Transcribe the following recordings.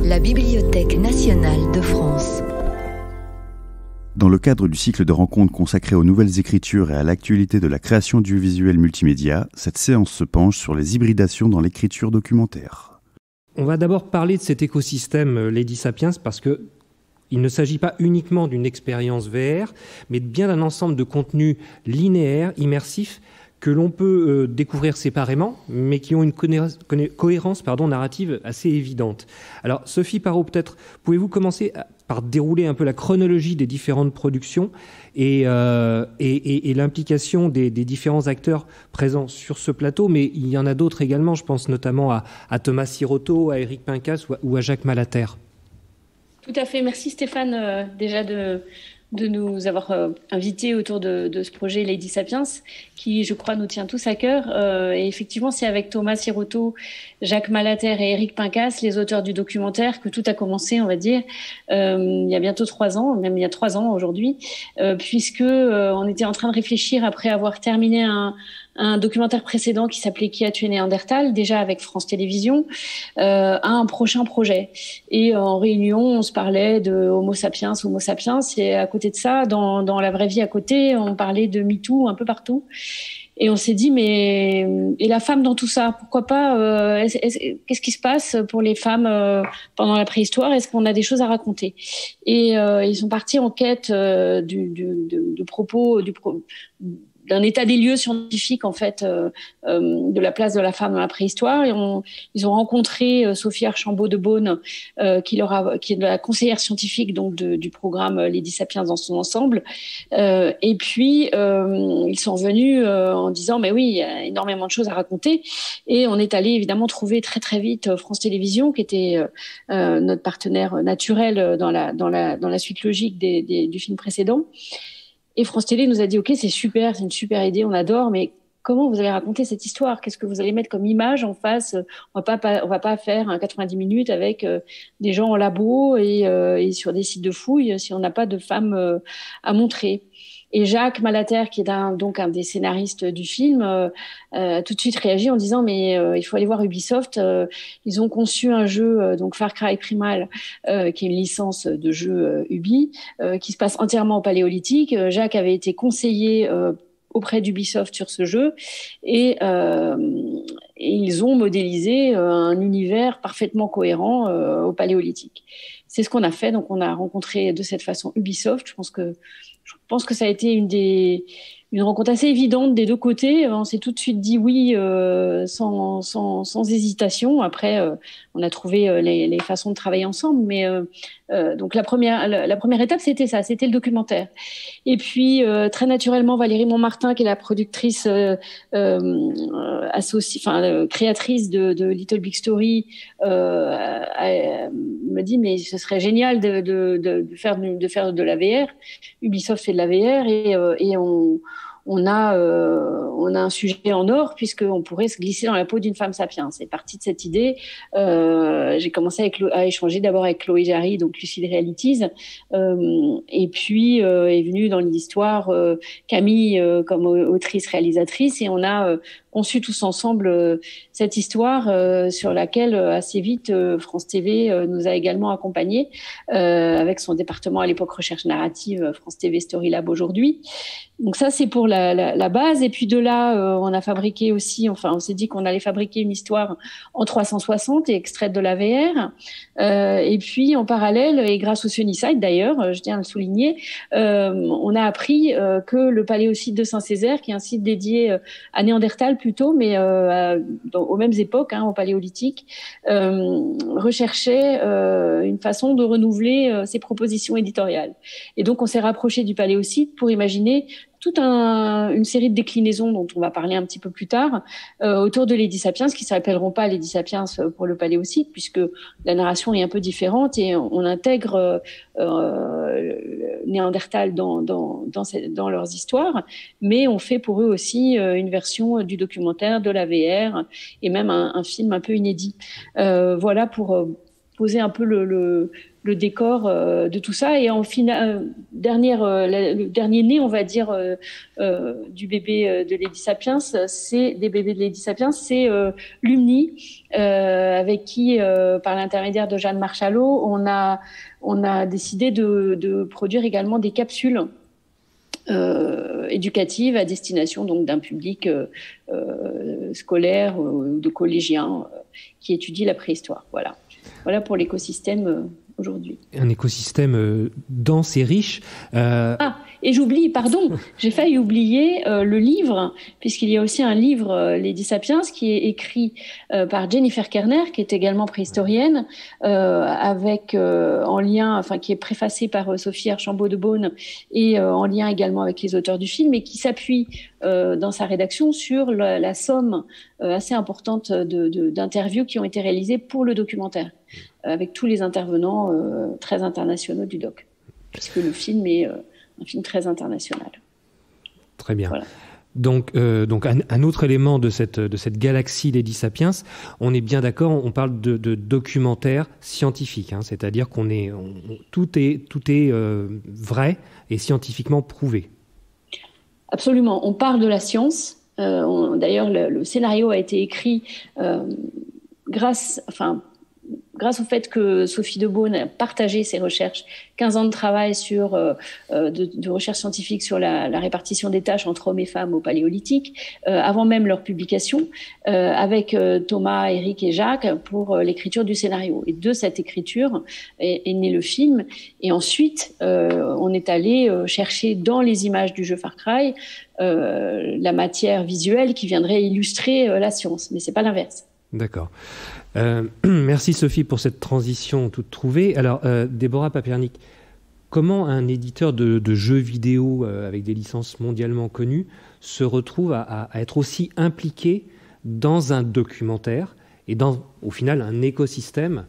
La Bibliothèque nationale de France. Dans le cadre du cycle de rencontres consacré aux nouvelles écritures et à l'actualité de la création audiovisuelle multimédia, cette séance se penche sur les hybridations dans l'écriture documentaire. On va d'abord parler de cet écosystème Lady Sapiens parce que il ne s'agit pas uniquement d'une expérience VR, mais bien d'un ensemble de contenus linéaires, immersifs, que l'on peut découvrir séparément, mais qui ont une cohérence narrative assez évidente. Alors, Sophie Parot, peut-être, pouvez-vous commencer par dérouler un peu la chronologie des différentes productions et l'implication des différents acteurs présents sur ce plateau, mais il y en a d'autres également, je pense notamment à Thomas Siroto, à Éric Pincas ou à Jacques Malater. Tout à fait. Merci Stéphane déjà de nous avoir invités autour de ce projet Lady Sapiens, qui, je crois, nous tient tous à cœur. Et effectivement, c'est avec Thomas Siroto, Jacques Malater et Éric Pincas, les auteurs du documentaire, que tout a commencé, on va dire, il y a bientôt 3 ans, même il y a 3 ans aujourd'hui, puisque on était en train de réfléchir après avoir terminé un documentaire précédent qui s'appelait Qui a tué Néandertal, déjà avec France Télévisions, à un prochain projet. Et en réunion, on se parlait de Homo sapiens, et à côté de ça, dans la vraie vie à côté, on parlait de MeToo un peu partout. Et on s'est dit, mais et la femme dans tout ça, pourquoi pas qu'est-ce qui se passe pour les femmes pendant la préhistoire? Est-ce qu'on a des choses à raconter? Et ils sont partis en quête de propos, d'un état des lieux scientifique en fait de la place de la femme dans la préhistoire. Et ils ont rencontré Sophie Archambault de Beaune, qui est la conseillère scientifique donc du programme Lady Sapiens dans son ensemble. Et puis ils sont venus en disant mais oui, il y a énormément de choses à raconter. Et on est allé évidemment trouver très très vite France Télévisions, qui était notre partenaire naturel dans la suite logique du film précédent. Et France Télé nous a dit, OK, c'est une super idée, on adore, mais comment vous allez raconter cette histoire? Qu'est-ce que vous allez mettre comme image en face? On va pas faire un 90 minutes avec des gens en labo et sur des sites de fouilles si on n'a pas de femmes à montrer. Et Jacques Malater, qui est donc un des scénaristes du film, tout de suite réagit en disant mais il faut aller voir Ubisoft. Ils ont conçu un jeu, donc Far Cry Primal, qui est une licence de jeu Ubi, qui se passe entièrement au Paléolithique. Jacques avait été conseiller auprès d'Ubisoft sur ce jeu et ils ont modélisé un univers parfaitement cohérent au Paléolithique. C'est ce qu'on a fait. Donc on a rencontré de cette façon Ubisoft. Je pense que ça a été une rencontre assez évidente des deux côtés. On s'est tout de suite dit oui sans hésitation. Après, on a trouvé les façons de travailler ensemble. Mais donc la première étape, c'était ça, c'était le documentaire. Et puis très naturellement, Valérie Montmartin, qui est la productrice créatrice de Little Big Story, me dit mais ce serait génial de faire de la VR. Ubisoft fait de la VR et on a un sujet en or puisqu'on pourrait se glisser dans la peau d'une femme sapiens. C'est parti de cette idée. J'ai commencé à échanger d'abord avec Chloé Jarry, donc Lucid Realities, et puis est venue dans l'histoire Camille comme autrice-réalisatrice, et on a conçu tous ensemble cette histoire sur laquelle assez vite France TV nous a également accompagnés avec son département à l'époque recherche narrative, France TV Story Lab aujourd'hui. Donc ça c'est pour la base, et puis de là on a fabriqué aussi, on s'est dit qu'on allait fabriquer une histoire en 360 et extraite de la VR, et puis en parallèle, et grâce au Sunnyside d'ailleurs, je tiens à le souligner, on a appris que le Paléosite de Saint-Césaire, qui est un site dédié à Néandertal plutôt, mais aux mêmes époques, au Paléolithique, recherchait une façon de renouveler ses propositions éditoriales. Et donc on s'est rapproché du Paléosite pour imaginer toute une série de déclinaisons dont on va parler un petit peu plus tard autour de Lady Sapiens, qui ne s'appelleront pas Lady Sapiens pour le Paléosite, puisque la narration est un peu différente et on intègre Néandertal dans leurs histoires, mais on fait pour eux aussi une version du documentaire, de la VR et même un film un peu inédit. Voilà pour poser un peu le décor de tout ça. Et en final, le dernier né, on va dire, du bébé de Lady Sapiens, des bébés de Lady Sapiens, c'est Lumni, avec qui, par l'intermédiaire de Jeanne Marchalot, on a décidé de produire également des capsules éducatives à destination donc d'un public scolaire ou de collégiens qui étudie la préhistoire. Voilà pour l'écosystème aujourd'hui. Un écosystème dense et riche. Et j'oublie, pardon, j'ai failli oublier le livre, puisqu'il y a aussi un livre, Lady Sapiens, qui est écrit par Jennifer Kerner, qui est également préhistorienne, en lien, qui est préfacé par Sophie Archambault de Beaune et en lien également avec les auteurs du film, et qui s'appuie dans sa rédaction sur la somme assez importante d'interviews qui ont été réalisées pour le documentaire, avec tous les intervenants très internationaux du doc, puisque le film est un film très international. Très bien. Voilà. Donc un autre élément de cette galaxie Lady Sapiens, on est bien d'accord, on parle de documentaire scientifique, c'est-à-dire tout est vrai et scientifiquement prouvé. Absolument. On parle de la science. D'ailleurs, le scénario a été écrit grâce au fait que Sophie de Beaune a partagé ses recherches, 15 ans de travail de recherche scientifique sur la répartition des tâches entre hommes et femmes au Paléolithique, avant même leur publication, avec Thomas, Eric et Jacques pour l'écriture du scénario. Et de cette écriture est né le film. Et ensuite, on est allé chercher dans les images du jeu Far Cry la matière visuelle qui viendrait illustrer la science. Mais c'est pas l'inverse. D'accord. Merci Sophie pour cette transition toute trouvée. Alors, Déborah Papernik, comment un éditeur de jeux vidéo avec des licences mondialement connues se retrouve à être aussi impliqué dans un documentaire et au final, un écosystème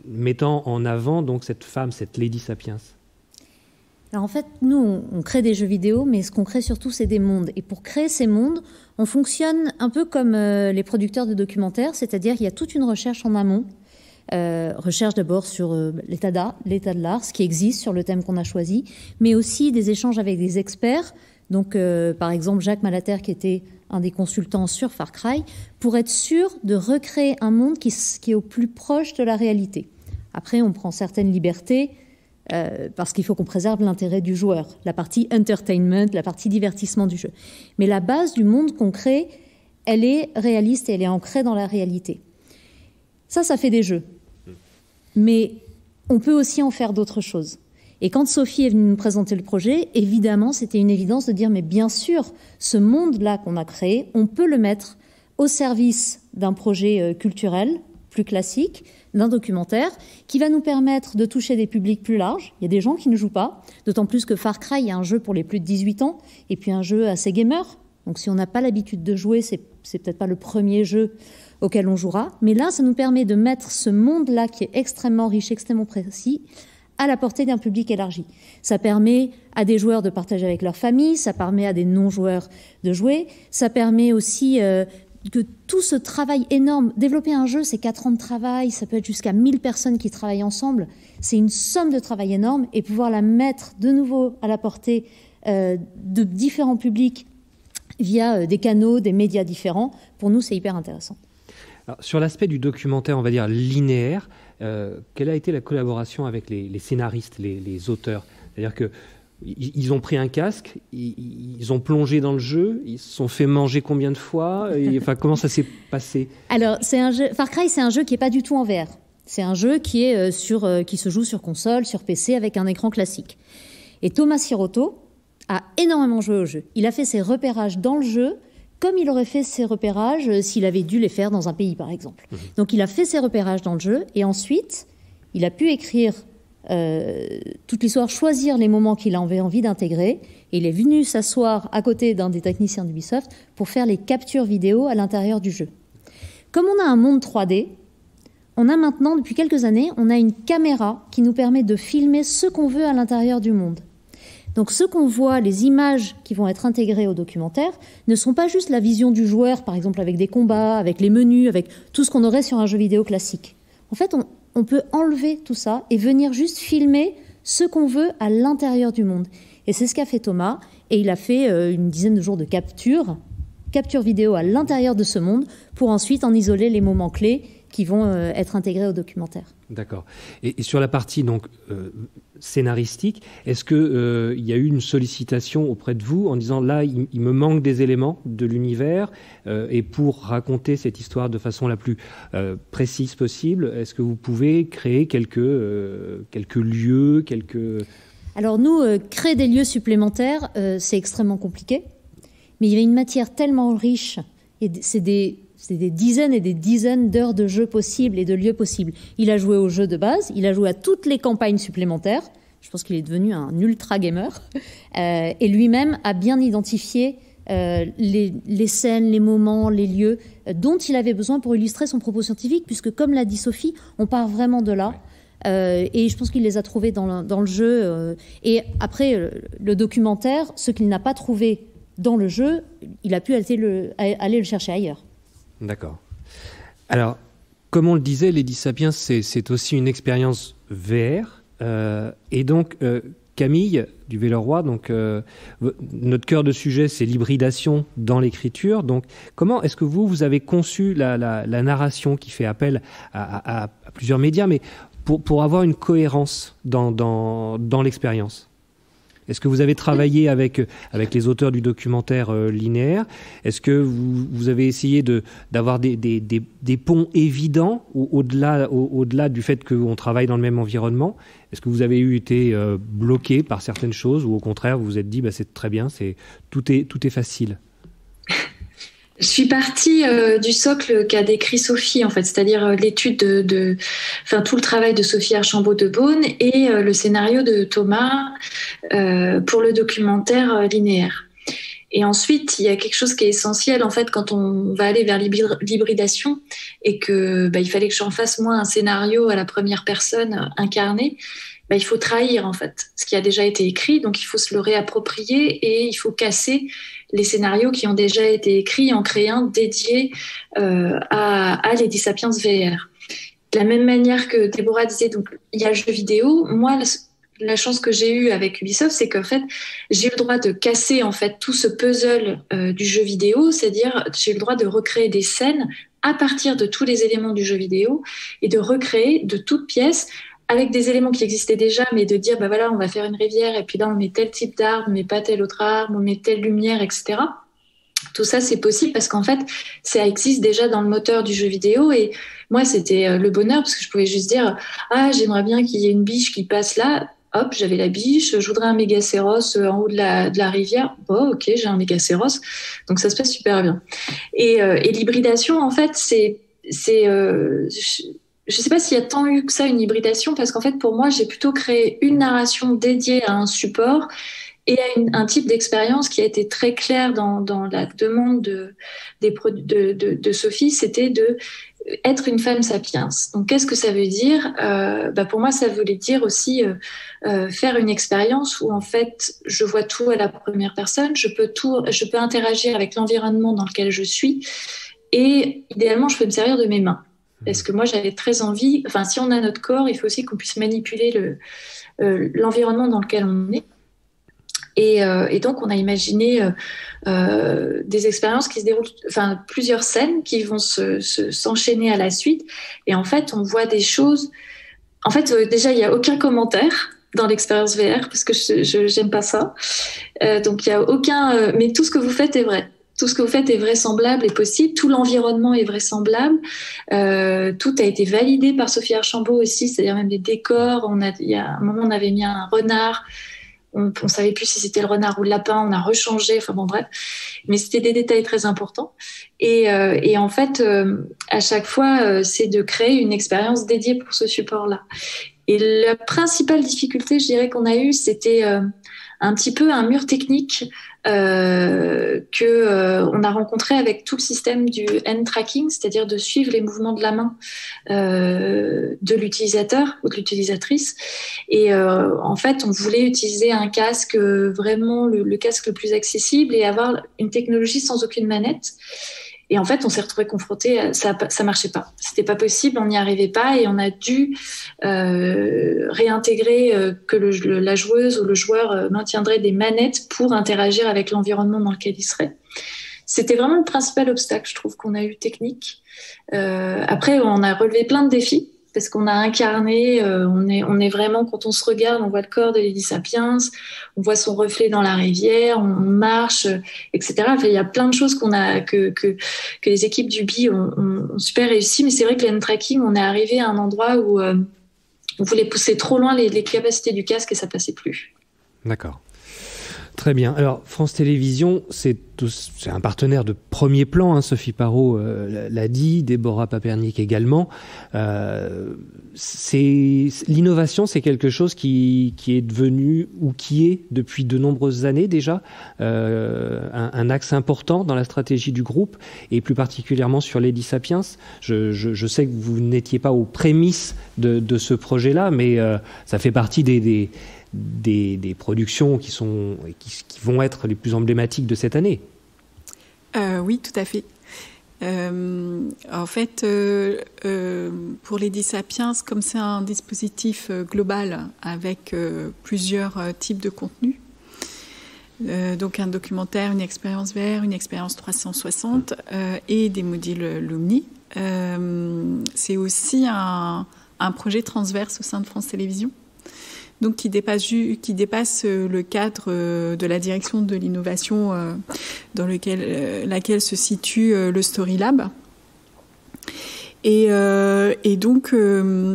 mettant en avant donc cette femme, cette Lady Sapiens? Alors en fait, nous, on crée des jeux vidéo, mais ce qu'on crée surtout, c'est des mondes. Et pour créer ces mondes, on fonctionne un peu comme les producteurs de documentaires, c'est-à-dire qu'il y a toute une recherche en amont. Recherche d'abord sur l'état de l'art, ce qui existe sur le thème qu'on a choisi, mais aussi des échanges avec des experts. Donc, par exemple, Jacques Malater, qui était un des consultants sur Far Cry, pour être sûr de recréer un monde qui est au plus proche de la réalité. Après, on prend certaines libertés, parce qu'il faut qu'on préserve l'intérêt du joueur, la partie entertainment, la partie divertissement du jeu. Mais la base du monde qu'on crée, elle est réaliste et elle est ancrée dans la réalité. Ça fait des jeux. Mais on peut aussi en faire d'autres choses. Et quand Sophie est venue nous présenter le projet, évidemment, c'était une évidence de dire, mais bien sûr, ce monde-là qu'on a créé, on peut le mettre au service d'un projet culturel, plus classique, d'un documentaire, qui va nous permettre de toucher des publics plus larges. Il y a des gens qui ne jouent pas, d'autant plus que Far Cry est un jeu pour les plus de 18 ans, et puis un jeu assez gamer. Donc si on n'a pas l'habitude de jouer, c'est peut-être pas le premier jeu auquel on jouera. Mais là, ça nous permet de mettre ce monde-là, qui est extrêmement riche, extrêmement précis, à la portée d'un public élargi. Ça permet à des joueurs de partager avec leur famille, ça permet à des non-joueurs de jouer, ça permet aussi que tout ce travail énorme, développer un jeu, c'est 4 ans de travail, ça peut être jusqu'à 1000 personnes qui travaillent ensemble, c'est une somme de travail énorme, et pouvoir la mettre de nouveau à la portée de différents publics via des canaux, des médias différents, pour nous, c'est hyper intéressant. Alors, sur l'aspect du documentaire, on va dire linéaire, quelle a été la collaboration avec les scénaristes, les auteurs? C'est-à-dire qu'ils ont pris un casque, ils ont plongé dans le jeu, ils se sont fait manger combien de fois? Comment ça s'est passé? Alors, Far Cry, c'est un jeu qui n'est pas du tout en VR. C'est un jeu qui se joue sur console, sur PC, avec un écran classique. Et Thomas Sirotto a énormément joué au jeu. Il a fait ses repérages dans le jeu, comme il aurait fait ses repérages s'il avait dû les faire dans un pays, par exemple. Donc, il a fait ses repérages dans le jeu, et ensuite, il a pu écrire toute l'histoire, choisir les moments qu'il avait envie d'intégrer, et il est venu s'asseoir à côté d'un des techniciens d'Ubisoft pour faire les captures vidéo à l'intérieur du jeu. Comme on a un monde 3D, on a maintenant, depuis quelques années, on a une caméra qui nous permet de filmer ce qu'on veut à l'intérieur du monde. Donc ce qu'on voit, les images qui vont être intégrées au documentaire, ne sont pas juste la vision du joueur, par exemple avec des combats, avec les menus, avec tout ce qu'on aurait sur un jeu vidéo classique. En fait, on peut enlever tout ça et venir juste filmer ce qu'on veut à l'intérieur du monde. Et c'est ce qu'a fait Thomas. Et il a fait une dizaine de jours de capture vidéo à l'intérieur de ce monde pour ensuite en isoler les moments clés qui vont être intégrés au documentaire. D'accord. Et sur la partie donc scénaristique, est-ce que il y a eu une sollicitation auprès de vous en disant là il me manque des éléments de l'univers et pour raconter cette histoire de façon la plus précise possible, est-ce que vous pouvez créer quelques lieux, Alors nous, créer des lieux supplémentaires, c'est extrêmement compliqué, mais il y a une matière tellement riche et c'est des dizaines et des dizaines d'heures de jeux possibles et de lieux possibles. Il a joué au jeu de base, il a joué à toutes les campagnes supplémentaires. Je pense qu'il est devenu un ultra gamer. Et lui-même a bien identifié les scènes, les moments, les lieux dont il avait besoin pour illustrer son propos scientifique, puisque comme l'a dit Sophie, on part vraiment de là. Et je pense qu'il les a trouvés dans le jeu. Et après, le documentaire, ce qu'il n'a pas trouvé dans le jeu, il a pu aller le chercher ailleurs. D'accord. Alors, comme on le disait, Lady Sapiens, c'est aussi une expérience VR. Et donc, Camille du Vélo-Roi, donc notre cœur de sujet, c'est l'hybridation dans l'écriture. Donc, comment est-ce que vous avez conçu la narration qui fait appel à plusieurs médias, mais pour avoir une cohérence dans l'expérience? Est-ce que vous avez travaillé avec les auteurs du documentaire linéaire? Est-ce que vous avez essayé d'avoir des ponts évidents au-delà du fait qu'on travaille dans le même environnement? Est-ce que vous avez été bloqué par certaines choses ou au contraire vous vous êtes dit c'est très bien, tout est facile? Je suis partie du socle qu'a décrit Sophie, en fait, c'est-à-dire l'étude tout le travail de Sophie Archambault-Debaune et le scénario de Thomas pour le documentaire linéaire. Et ensuite, il y a quelque chose qui est essentiel, en fait, quand on va aller vers l'hybridation et que il fallait que j'en fasse, moi, un scénario à la première personne incarné. Il faut trahir, en fait, ce qui a déjà été écrit, donc il faut se le réapproprier et il faut casser les scénarios qui ont déjà été écrits, en créer un dédié à Lady Sapiens VR. De la même manière que Déborah disait, donc il y a le jeu vidéo. Moi, la chance que j'ai eue avec Ubisoft, c'est qu'en fait, j'ai eu le droit de casser en fait tout ce puzzle du jeu vidéo, c'est-à-dire j'ai eu le droit de recréer des scènes à partir de tous les éléments du jeu vidéo et de recréer de toutes pièces avec des éléments qui existaient déjà, mais de dire, on va faire une rivière, et puis là, on met tel type d'arbre, on met pas telle autre arbre, on met telle lumière, etc. Tout ça, c'est possible parce qu'en fait, ça existe déjà dans le moteur du jeu vidéo. Et moi, c'était le bonheur parce que je pouvais juste dire, j'aimerais bien qu'il y ait une biche qui passe là. Hop, j'avais la biche, je voudrais un mégacéros en haut de la rivière. Oh, ok, j'ai un mégacéros. Donc, ça se passe super bien. Et l'hybridation, en fait, je ne sais pas s'il y a tant eu que ça une hybridation, parce qu'en fait, pour moi, j'ai plutôt créé une narration dédiée à un support et à un type d'expérience qui a été très clair dans la demande de Sophie, c'était de être une femme sapiens. Donc, qu'est-ce que ça veut dire? Pour moi, ça voulait dire aussi faire une expérience où, en fait, je vois tout à la première personne, je peux interagir avec l'environnement dans lequel je suis et idéalement, je peux me servir de mes mains. Parce que moi, j'avais très envie... si on a notre corps, il faut aussi qu'on puisse manipuler l'environnement dans lequel on est. Et donc, on a imaginé des expériences qui se déroulent... plusieurs scènes qui vont s'enchaîner à la suite. Et en fait, on voit des choses... En fait, déjà, il n'y a aucun commentaire dans l'expérience VR, parce que je n'aime pas ça. Donc, il n'y a aucun... mais tout ce que vous faites est vrai. Tout ce que vous faites est vraisemblable et possible. Tout l'environnement est vraisemblable. Tout a été validé par Sophie Archambault aussi, c'est-à-dire même les décors. Il y a un moment, on avait mis un renard. On ne savait plus si c'était le renard ou le lapin. On a rechangé. Bref. Mais c'était des détails très importants. Et en fait, à chaque fois, c'est de créer une expérience dédiée pour ce support-là. Et la principale difficulté, je dirais, qu'on a eue, c'était un petit peu un mur technique on a rencontré avec tout le système du hand tracking, c'est-à-dire de suivre les mouvements de la main de l'utilisateur ou de l'utilisatrice. Et en fait, on voulait utiliser un casque, vraiment le casque le plus accessible et avoir une technologie sans aucune manette. Et en fait, on s'est retrouvé confronté, ça marchait pas. C'était pas possible, on n'y arrivait pas, et on a dû réintégrer que la joueuse ou le joueur maintiendrait des manettes pour interagir avec l'environnement dans lequel il serait. C'était vraiment le principal obstacle, je trouve, qu'on a eu technique. Après, on a relevé plein de défis, parce qu'on a incarné, on est vraiment, quand on se regarde, on voit le corps de Lady Sapiens, on voit son reflet dans la rivière, on marche, etc. Enfin, il y a plein de choses que les équipes d'Ubi ont super réussi, mais c'est vrai que l'end-tracking, on est arrivé à un endroit où on voulait pousser trop loin les capacités du casque et ça passait plus. D'accord. Très bien. Alors, France Télévisions, c'est un partenaire de premier plan, hein, Sophie Parot l'a dit, Déborah Papernick également. L'innovation, c'est quelque chose qui est devenu, ou qui est depuis de nombreuses années déjà, un axe important dans la stratégie du groupe, et plus particulièrement sur Lady Sapiens. Je sais que vous n'étiez pas aux prémices de ce projet-là, mais ça fait partie des productions qui vont être les plus emblématiques de cette année. Oui, tout à fait. En fait, pour Lady Sapiens, comme c'est un dispositif global avec plusieurs types de contenus, donc un documentaire, une expérience VR, une expérience 360 et des modules Lumni, c'est aussi un projet transverse au sein de France Télévisions. Donc qui dépasse le cadre de la direction de l'innovation dans laquelle se situe le Story Lab. Et donc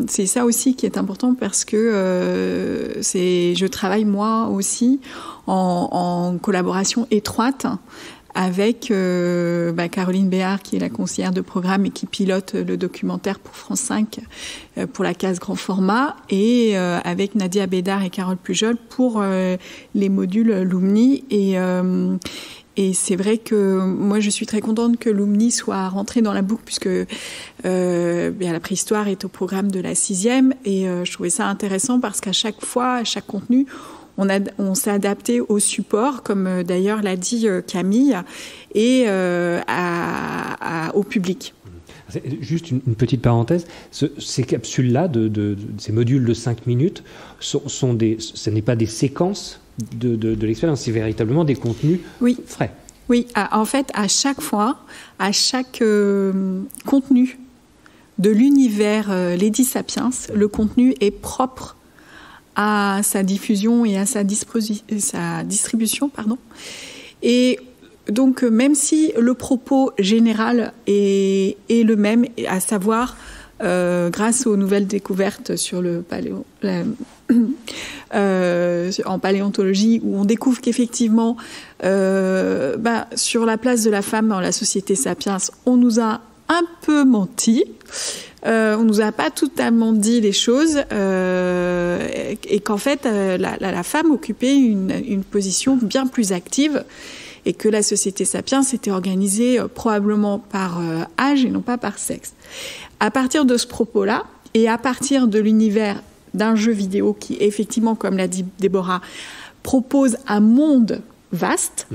c'est ça aussi qui est important, parce que je travaille moi aussi en collaboration étroite avec Caroline Béard, qui est la conseillère de programme et qui pilote le documentaire pour France 5 pour la case grand format, et avec Nadia Bédard et Carole Pujol pour les modules Lumni. Et c'est vrai que moi, je suis très contente que Lumni soit rentré dans la boucle, puisque la préhistoire est au programme de la 6e, et je trouvais ça intéressant parce qu'à chaque fois, à chaque contenu, on s'est adapté au support, comme d'ailleurs l'a dit Camille, et au public. Juste une petite parenthèse, ces capsules-là, ces modules de 5 minutes, ce n'est pas des séquences de l'expérience, c'est véritablement des contenus frais. Oui, en fait, à chaque fois, à chaque contenu de l'univers Lady Sapiens, le contenu est propre à sa diffusion et à sa distribution. Et donc, même si le propos général est le même, à savoir, grâce aux nouvelles découvertes sur en paléontologie, où on découvre qu'effectivement, sur la place de la femme dans la société sapiens, on nous a un peu menti. On nous a pas totalement dit les choses, et qu'en fait la femme occupait une position bien plus active, et que la société sapiens était organisée probablement par âge et non pas par sexe. À partir de ce propos-là, et à partir de l'univers d'un jeu vidéo qui, effectivement, comme l'a dit Déborah, propose un monde vaste,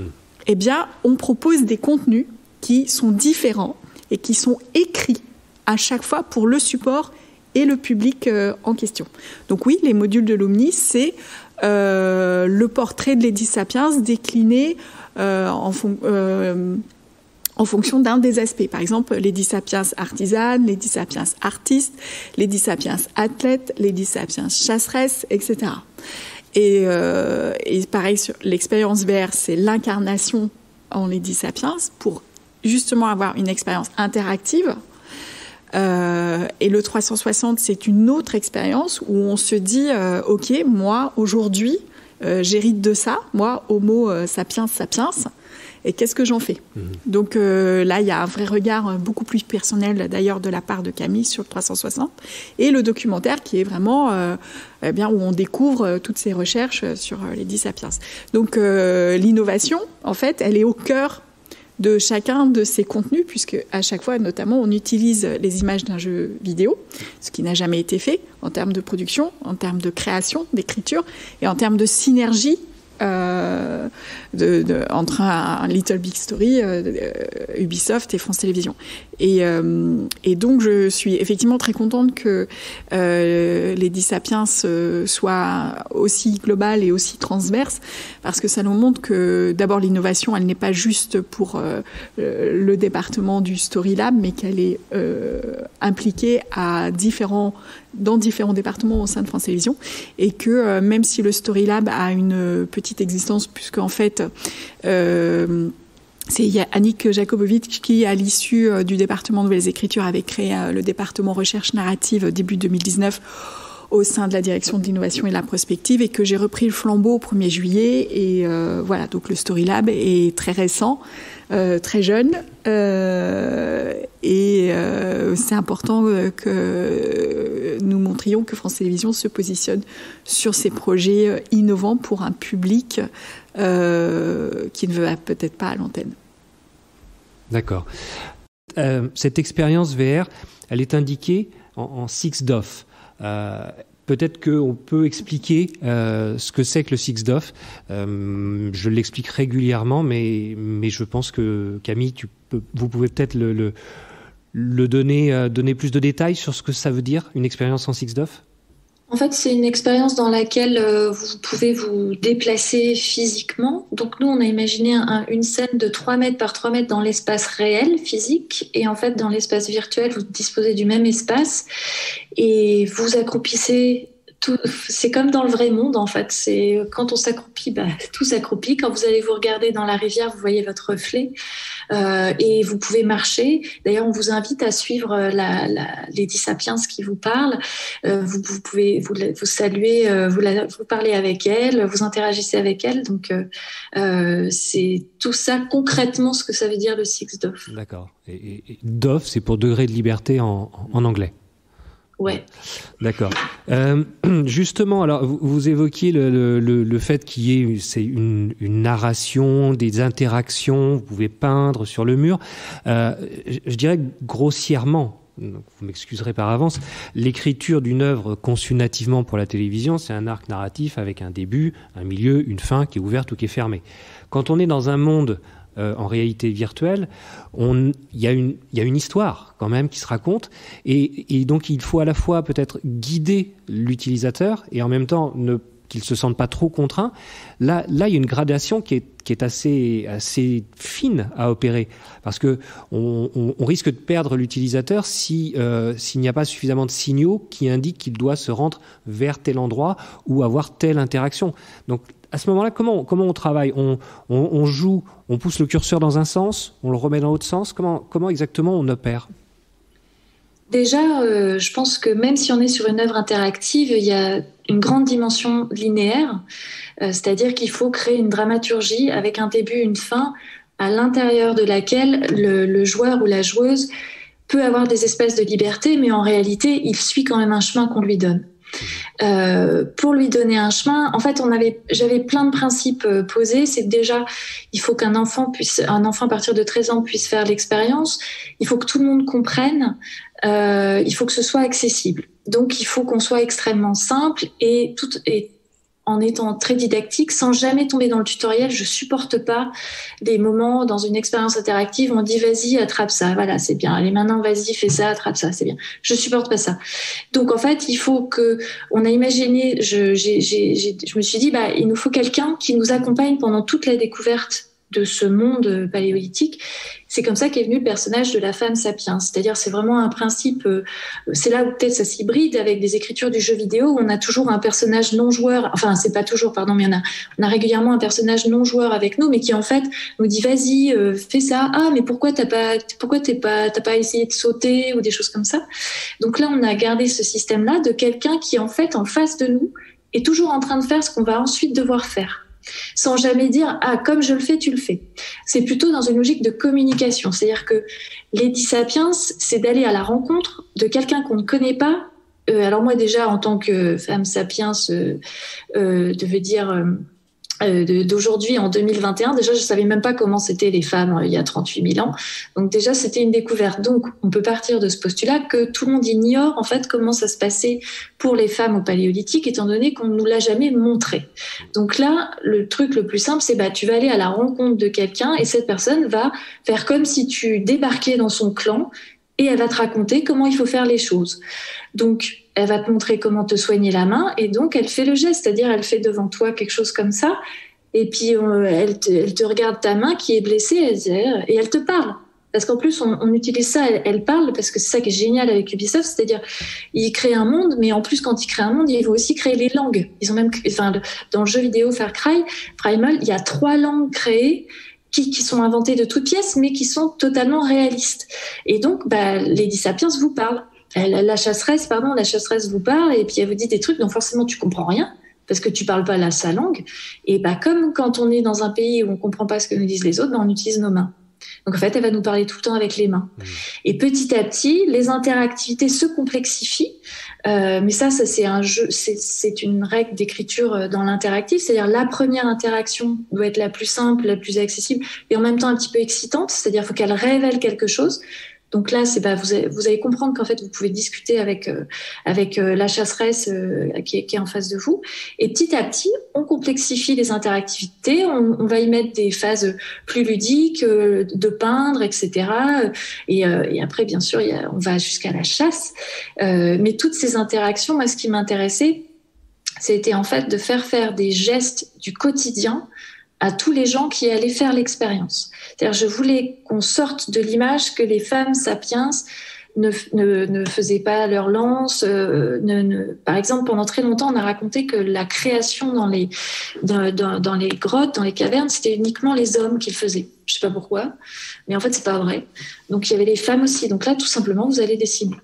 eh bien, on propose des contenus qui sont différents et qui sont écrits à chaque fois pour le support et le public en question. Donc oui, les modules de Lumni, c'est le portrait de Lady Sapiens décliné en fonction d'un des aspects. Par exemple, Lady Sapiens artisane, Lady Sapiens artiste, Lady Sapiens athlète, Lady Sapiens chasseresse, etc. Et pareil, sur l'expérience VR, c'est l'incarnation en Lady Sapiens pour justement avoir une expérience interactive. Et le 360, c'est une autre expérience où on se dit ok, moi aujourd'hui j'hérite de ça, moi Homo sapiens sapiens, et qu'est-ce que j'en fais? Donc là, il y a un vrai regard beaucoup plus personnel d'ailleurs de la part de Camille sur le 360, et le documentaire qui est vraiment où on découvre toutes ces recherches sur Lady Sapiens. Donc l'innovation, en fait, elle est au cœur de chacun de ces contenus, puisque à chaque fois, notamment, on utilise les images d'un jeu vidéo, ce qui n'a jamais été fait en termes de production, en termes de création, d'écriture, et en termes de synergie entre un Little Big Story, Ubisoft et France Télévisions. Et donc, je suis effectivement très contente que Lady Sapiens soit aussi globale et aussi transverse, parce que ça nous montre que, d'abord, l'innovation, elle n'est pas juste pour le département du Story Lab, mais qu'elle est impliquée dans différents départements au sein de France Télévisions, et que même si le Story Lab a une petite existence, puisqu'en fait, c'est Annick Jakobowicz qui, à l'issue du département Nouvelles Écritures, avait créé le département Recherche Narrative début 2019 au sein de la direction de l'innovation et de la prospective, et que j'ai repris le flambeau au 1er juillet. Et voilà, donc le Story Lab est très récent, très jeune, et c'est important que nous montrions que France Télévisions se positionne sur ces projets innovants pour un public qui ne va peut-être pas à l'antenne. D'accord. Cette expérience VR, elle est indiquée en 6DOF. Peut-être qu'on peut expliquer ce que c'est que le 6DOF. Je l'explique régulièrement, mais je pense que Camille, vous pouvez peut-être le donner plus de détails sur ce que ça veut dire, une expérience en 6DOF. En fait, c'est une expérience dans laquelle vous pouvez vous déplacer physiquement. Donc nous, on a imaginé une scène de 3 mètres par 3 mètres dans l'espace réel, physique. Et en fait, dans l'espace virtuel, vous disposez du même espace. Et vous accroupissez. C'est comme dans le vrai monde, en fait. C'est quand on s'accroupit, tout s'accroupit. Quand vous allez vous regarder dans la rivière, vous voyez votre reflet et vous pouvez marcher. D'ailleurs, on vous invite à suivre Lady Sapiens qui vous parle. Vous pouvez vous saluer, vous parlez avec elle, vous interagissez avec elle. Donc, c'est tout ça concrètement ce que ça veut dire le 6DOF. D'accord. Et DOF, c'est pour degré de liberté en anglais. Ouais. D'accord. Justement, alors vous évoquiez le fait qu'il y ait une narration, des interactions, vous pouvez peindre sur le mur. Je dirais grossièrement, donc vous m'excuserez par avance, l'écriture d'une œuvre conçue nativement pour la télévision, c'est un arc narratif avec un début, un milieu, une fin qui est ouverte ou qui est fermée. Quand on est dans un monde en réalité virtuelle, il y a une histoire quand même qui se raconte, et donc il faut à la fois peut-être guider l'utilisateur et en même temps qu'il se sente pas trop contraint. Là, il y a une gradation qui est assez fine à opérer, parce que on risque de perdre l'utilisateur s'il n'y a pas suffisamment de signaux qui indiquent qu'il doit se rendre vers tel endroit ou avoir telle interaction. Donc à ce moment-là, comment on travaille ? On joue, on pousse le curseur dans un sens, on le remet dans l'autre sens. Comment exactement on opère ? Déjà, je pense que même si on est sur une œuvre interactive, il y a une grande dimension linéaire, c'est-à-dire qu'il faut créer une dramaturgie avec un début, une fin, à l'intérieur de laquelle le joueur ou la joueuse peut avoir des espaces de liberté, mais en réalité, il suit quand même un chemin qu'on lui donne. Pour lui donner un chemin, en fait, j'avais plein de principes posés. C'est que déjà, il faut qu'un enfant à partir de 13 ans puisse faire l'expérience. Il faut que tout le monde comprenne. Il faut que ce soit accessible. Donc, il faut qu'on soit extrêmement simple et en étant très didactique, sans jamais tomber dans le tutoriel. Je supporte pas des moments dans une expérience interactive où on dit vas-y, attrape ça, voilà, c'est bien. Allez, maintenant, vas-y, fais ça, attrape ça, c'est bien. Je supporte pas ça. Donc, en fait, il faut on a imaginé, je me suis dit, il nous faut quelqu'un qui nous accompagne pendant toute la découverte de ce monde paléolithique. C'est comme ça qu'est venu le personnage de la femme sapiens. C'est-à-dire, c'est vraiment un principe, c'est là où peut-être ça s'hybride avec des écritures du jeu vidéo où on a toujours un personnage non-joueur, enfin, c'est pas toujours, pardon, mais on a régulièrement un personnage non-joueur avec nous, mais qui en fait nous dit vas-y, fais ça. Ah, mais pourquoi t'as pas essayé de sauter ou des choses comme ça. Donc là, on a gardé ce système-là de quelqu'un qui en fait, en face de nous, est toujours en train de faire ce qu'on va ensuite devoir faire. Sans jamais dire « Ah, comme je le fais, tu le fais ». C'est plutôt dans une logique de communication. C'est-à-dire que Lady Sapiens, c'est d'aller à la rencontre de quelqu'un qu'on ne connaît pas. Alors moi, déjà, en tant que femme sapiens, devait dire d'aujourd'hui en 2021. Déjà, je savais même pas comment c'était les femmes il y a 38 000 ans. Donc déjà, c'était une découverte. Donc, on peut partir de ce postulat que tout le monde ignore en fait comment ça se passait pour les femmes au Paléolithique, étant donné qu'on ne nous l'a jamais montré. Donc là, le truc le plus simple, c'est tu vas aller à la rencontre de quelqu'un et cette personne va faire comme si tu débarquais dans son clan et elle va te raconter comment il faut faire les choses. Donc, elle va te montrer comment te soigner la main et donc elle fait le geste, c'est-à-dire elle fait devant toi quelque chose comme ça et puis elle te regarde ta main qui est blessée et elle te parle. Parce qu'en plus, on utilise ça, elle parle, parce que c'est ça qui est génial avec Ubisoft, c'est-à-dire ils créent un monde, mais en plus, quand ils créent un monde, ils vont aussi créer les langues. Ils ont même, dans le jeu vidéo Far Cry, Primal, il y a 3 langues créées qui sont inventées de toutes pièces, mais qui sont totalement réalistes. Et donc, Lady Sapiens vous parle. La chasseresse vous parle et puis elle vous dit des trucs dont forcément tu comprends rien parce que tu parles pas sa langue. Et comme quand on est dans un pays où on comprend pas ce que nous disent les autres, on utilise nos mains. Donc en fait, elle va nous parler tout le temps avec les mains. Et petit à petit, les interactivités se complexifient. Mais ça c'est un jeu, c'est une règle d'écriture dans l'interactif. C'est-à-dire la première interaction doit être la plus simple, la plus accessible et en même temps un petit peu excitante. C'est-à-dire qu'il faut qu'elle révèle quelque chose. Donc là, vous allez comprendre qu'en fait, vous pouvez discuter avec la chasseresse qui est en face de vous. Et petit à petit, on complexifie les interactivités. On va y mettre des phases plus ludiques, de peindre, etc. Et après, bien sûr, on va jusqu'à la chasse. Mais toutes ces interactions, moi, ce qui m'intéressait, c'était en fait de faire des gestes du quotidien à tous les gens qui allaient faire l'expérience. C'est-à-dire, je voulais qu'on sorte de l'image que les femmes sapiens ne faisaient pas leur lance. Par exemple, pendant très longtemps, on a raconté que la création dans les grottes, dans les cavernes, c'était uniquement les hommes qui le faisaient. Je sais pas pourquoi, mais en fait, c'est pas vrai. Donc, il y avait les femmes aussi. Donc là, tout simplement, vous allez dessiner.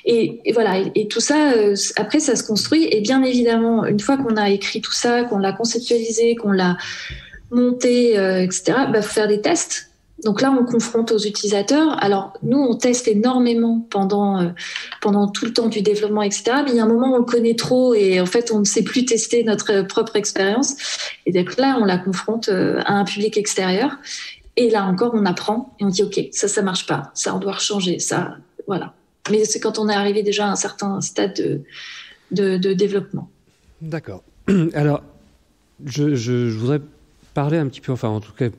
Et voilà, et tout ça, après, ça se construit. Et bien évidemment, une fois qu'on a écrit tout ça, qu'on l'a conceptualisé, qu'on l'a monter, etc., faut faire des tests. Donc là, on confronte aux utilisateurs. Alors, nous, on teste énormément pendant tout le temps du développement, etc. Mais il y a un moment où on le connaît trop et en fait, on ne sait plus tester notre propre expérience. Et donc là, on la confronte à un public extérieur. Et là encore, on apprend et on dit, OK, ça marche pas. Ça, on doit changer. Ça, voilà. Mais c'est quand on est arrivé déjà à un certain stade de développement. D'accord. Alors, je voudrais parler un petit peu, enfin en tout cas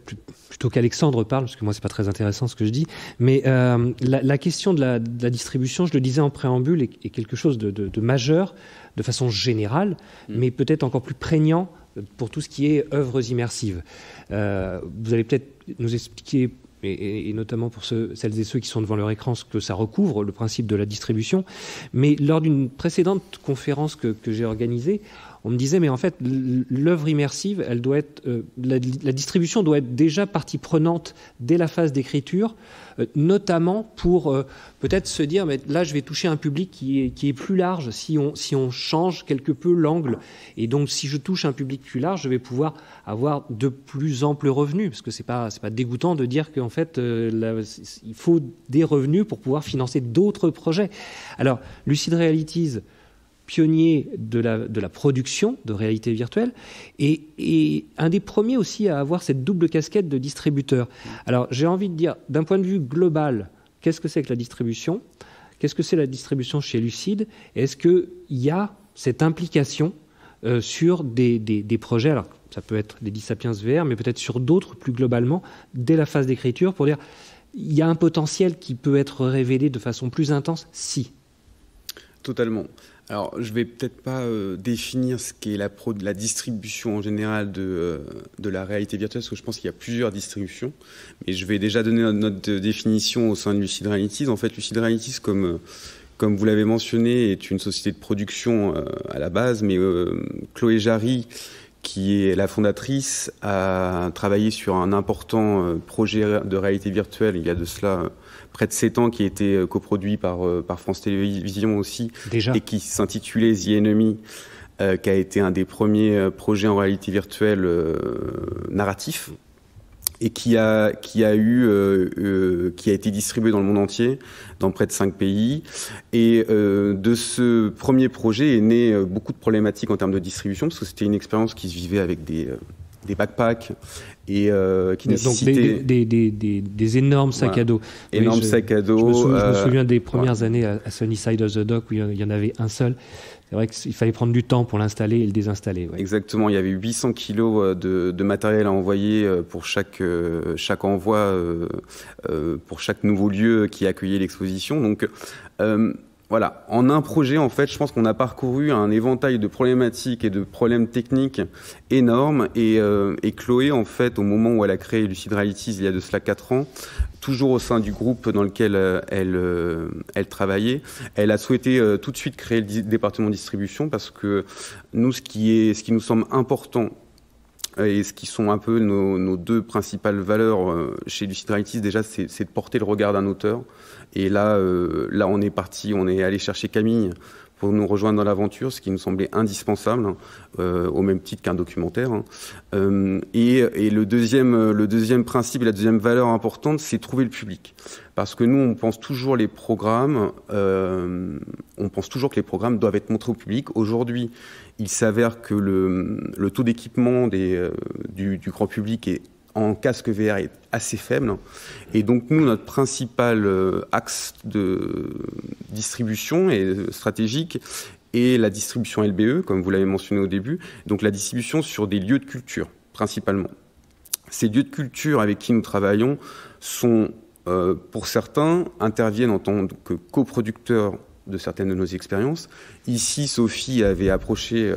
plutôt qu'Alexandre parle, parce que moi c'est pas très intéressant ce que je dis, mais la question de la distribution, je le disais en préambule, est quelque chose de majeur de façon générale, mais peut-être encore plus prégnant pour tout ce qui est œuvres immersives. Vous allez peut-être nous expliquer, et notamment pour celles et ceux qui sont devant leur écran, ce que ça recouvre, le principe de la distribution, mais lors d'une précédente conférence que j'ai organisée, on me disait, mais en fait, l'œuvre immersive, elle doit être, la distribution doit être déjà partie prenante dès la phase d'écriture, notamment pour peut-être se dire, mais là, je vais toucher un public qui est plus large si on change quelque peu l'angle. Et donc, si je touche un public plus large, je vais pouvoir avoir de plus amples revenus, parce que c'est pas dégoûtant de dire qu'en fait, il faut des revenus pour pouvoir financer d'autres projets. Alors, Lucid Realities, pionnier de la production de réalité virtuelle et un des premiers aussi à avoir cette double casquette de distributeur. Alors j'ai envie de dire, d'un point de vue global, qu'est-ce que c'est que la distribution ? Qu'est-ce que c'est la distribution chez Lucid ? Est-ce qu'il y a cette implication sur des projets, alors ça peut être Lady Sapiens VR, mais peut-être sur d'autres plus globalement, dès la phase d'écriture, pour dire il y a un potentiel qui peut être révélé de façon plus intense, si. Totalement. Alors, je vais peut-être pas définir ce qu'est la distribution en général de la réalité virtuelle, parce que je pense qu'il y a plusieurs distributions. Mais je vais déjà donner notre définition au sein de Lucid Realities. En fait, Lucid Realities, comme vous l'avez mentionné, est une société de production à la base, mais Chloé Jarry, qui est la fondatrice, a travaillé sur un important projet de réalité virtuelle il y a de cela près de 7 ans, qui a été coproduit par France Télévisions aussi, déjà, et qui s'intitulait The Enemy, qui a été un des premiers projets en réalité virtuelle narratif, et qui a été distribué dans le monde entier, dans près de 5 pays. Et de ce premier projet est né beaucoup de problématiques en termes de distribution, parce que c'était une expérience qui se vivait avec backpacks et qui nécessitaient des énormes sacs à dos. Énormes sacs à dos. Je me souviens des premières années à Sunnyside of the Dock où il y en avait un seul. C'est vrai qu'il fallait prendre du temps pour l'installer et le désinstaller. Ouais. Exactement, il y avait 800 kilos de matériel à envoyer pour chaque envoi, pour chaque nouveau lieu qui accueillait l'exposition. Donc voilà, en un projet, en fait, je pense qu'on a parcouru un éventail de problématiques et de problèmes techniques énormes. Et Chloé, en fait, au moment où elle a créé Lucid Realities, il y a de cela 4 ans, toujours au sein du groupe dans lequel elle travaillait, elle a souhaité tout de suite créer le département distribution parce que nous, ce qui nous semble important et ce qui sont un peu nos 2 principales valeurs chez Lucid Realities, déjà, c'est de porter le regard d'un auteur. Et là, on est allé chercher Camille pour nous rejoindre dans l'aventure, ce qui nous semblait indispensable, au même titre qu'un documentaire. Et le deuxième principe et la deuxième valeur importante, c'est trouver le public. Parce que nous, on pense toujours que les programmes doivent être montrés au public. Aujourd'hui, il s'avère que le taux d'équipement du grand public en casque VR est assez faible. Et donc, nous, notre principal axe de distribution et stratégique est la distribution LBE, comme vous l'avez mentionné au début. Donc, la distribution sur des lieux de culture, principalement. Ces lieux de culture avec qui nous travaillons sont, pour certains, interviennent en tant que coproducteurs de certaines de nos expériences. Ici, Sophie avait approché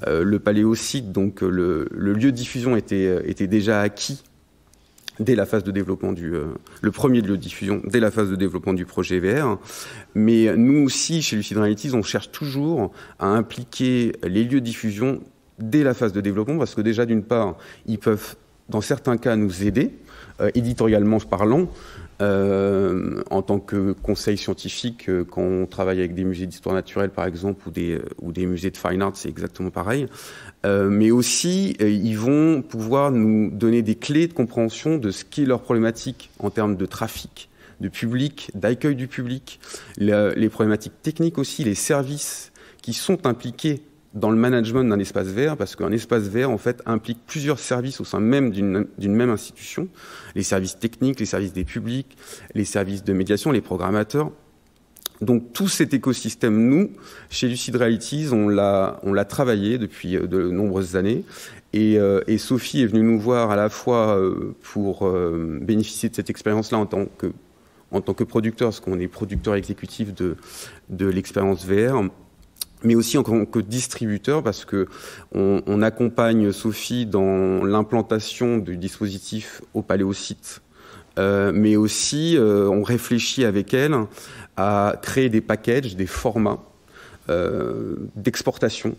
le Paléosite, donc le lieu de diffusion était déjà acquis dès la phase de développement le premier lieu de diffusion dès la phase de développement du projet VR. Mais nous aussi, chez Lucid Realities, on cherche toujours à impliquer les lieux de diffusion dès la phase de développement, parce que déjà, d'une part, ils peuvent, dans certains cas, nous aider, éditorialement parlant, en tant que conseil scientifique, quand on travaille avec des musées d'histoire naturelle, par exemple, ou des musées de fine art, c'est exactement pareil. Mais aussi, ils vont pouvoir nous donner des clés de compréhension de ce qu'est leur problématique en termes de trafic, de public, d'accueil du public, les problématiques techniques aussi, les services qui sont impliqués dans le management d'un espace vert, parce qu'un espace vert, en fait, implique plusieurs services au sein même d'une même institution. Les services techniques, les services des publics, les services de médiation, les programmateurs. Donc, tout cet écosystème, nous, chez Lucid Realities, on l'a travaillé depuis de nombreuses années. Et Sophie est venue nous voir à la fois pour bénéficier de cette expérience-là en tant que producteur, parce qu'on est producteur exécutif de l'expérience VR, mais aussi en tant que distributeur, parce que on accompagne Sophie dans l'implantation du dispositif au Paléosite, mais aussi on réfléchit avec elle à créer des packages, des formats d'exportation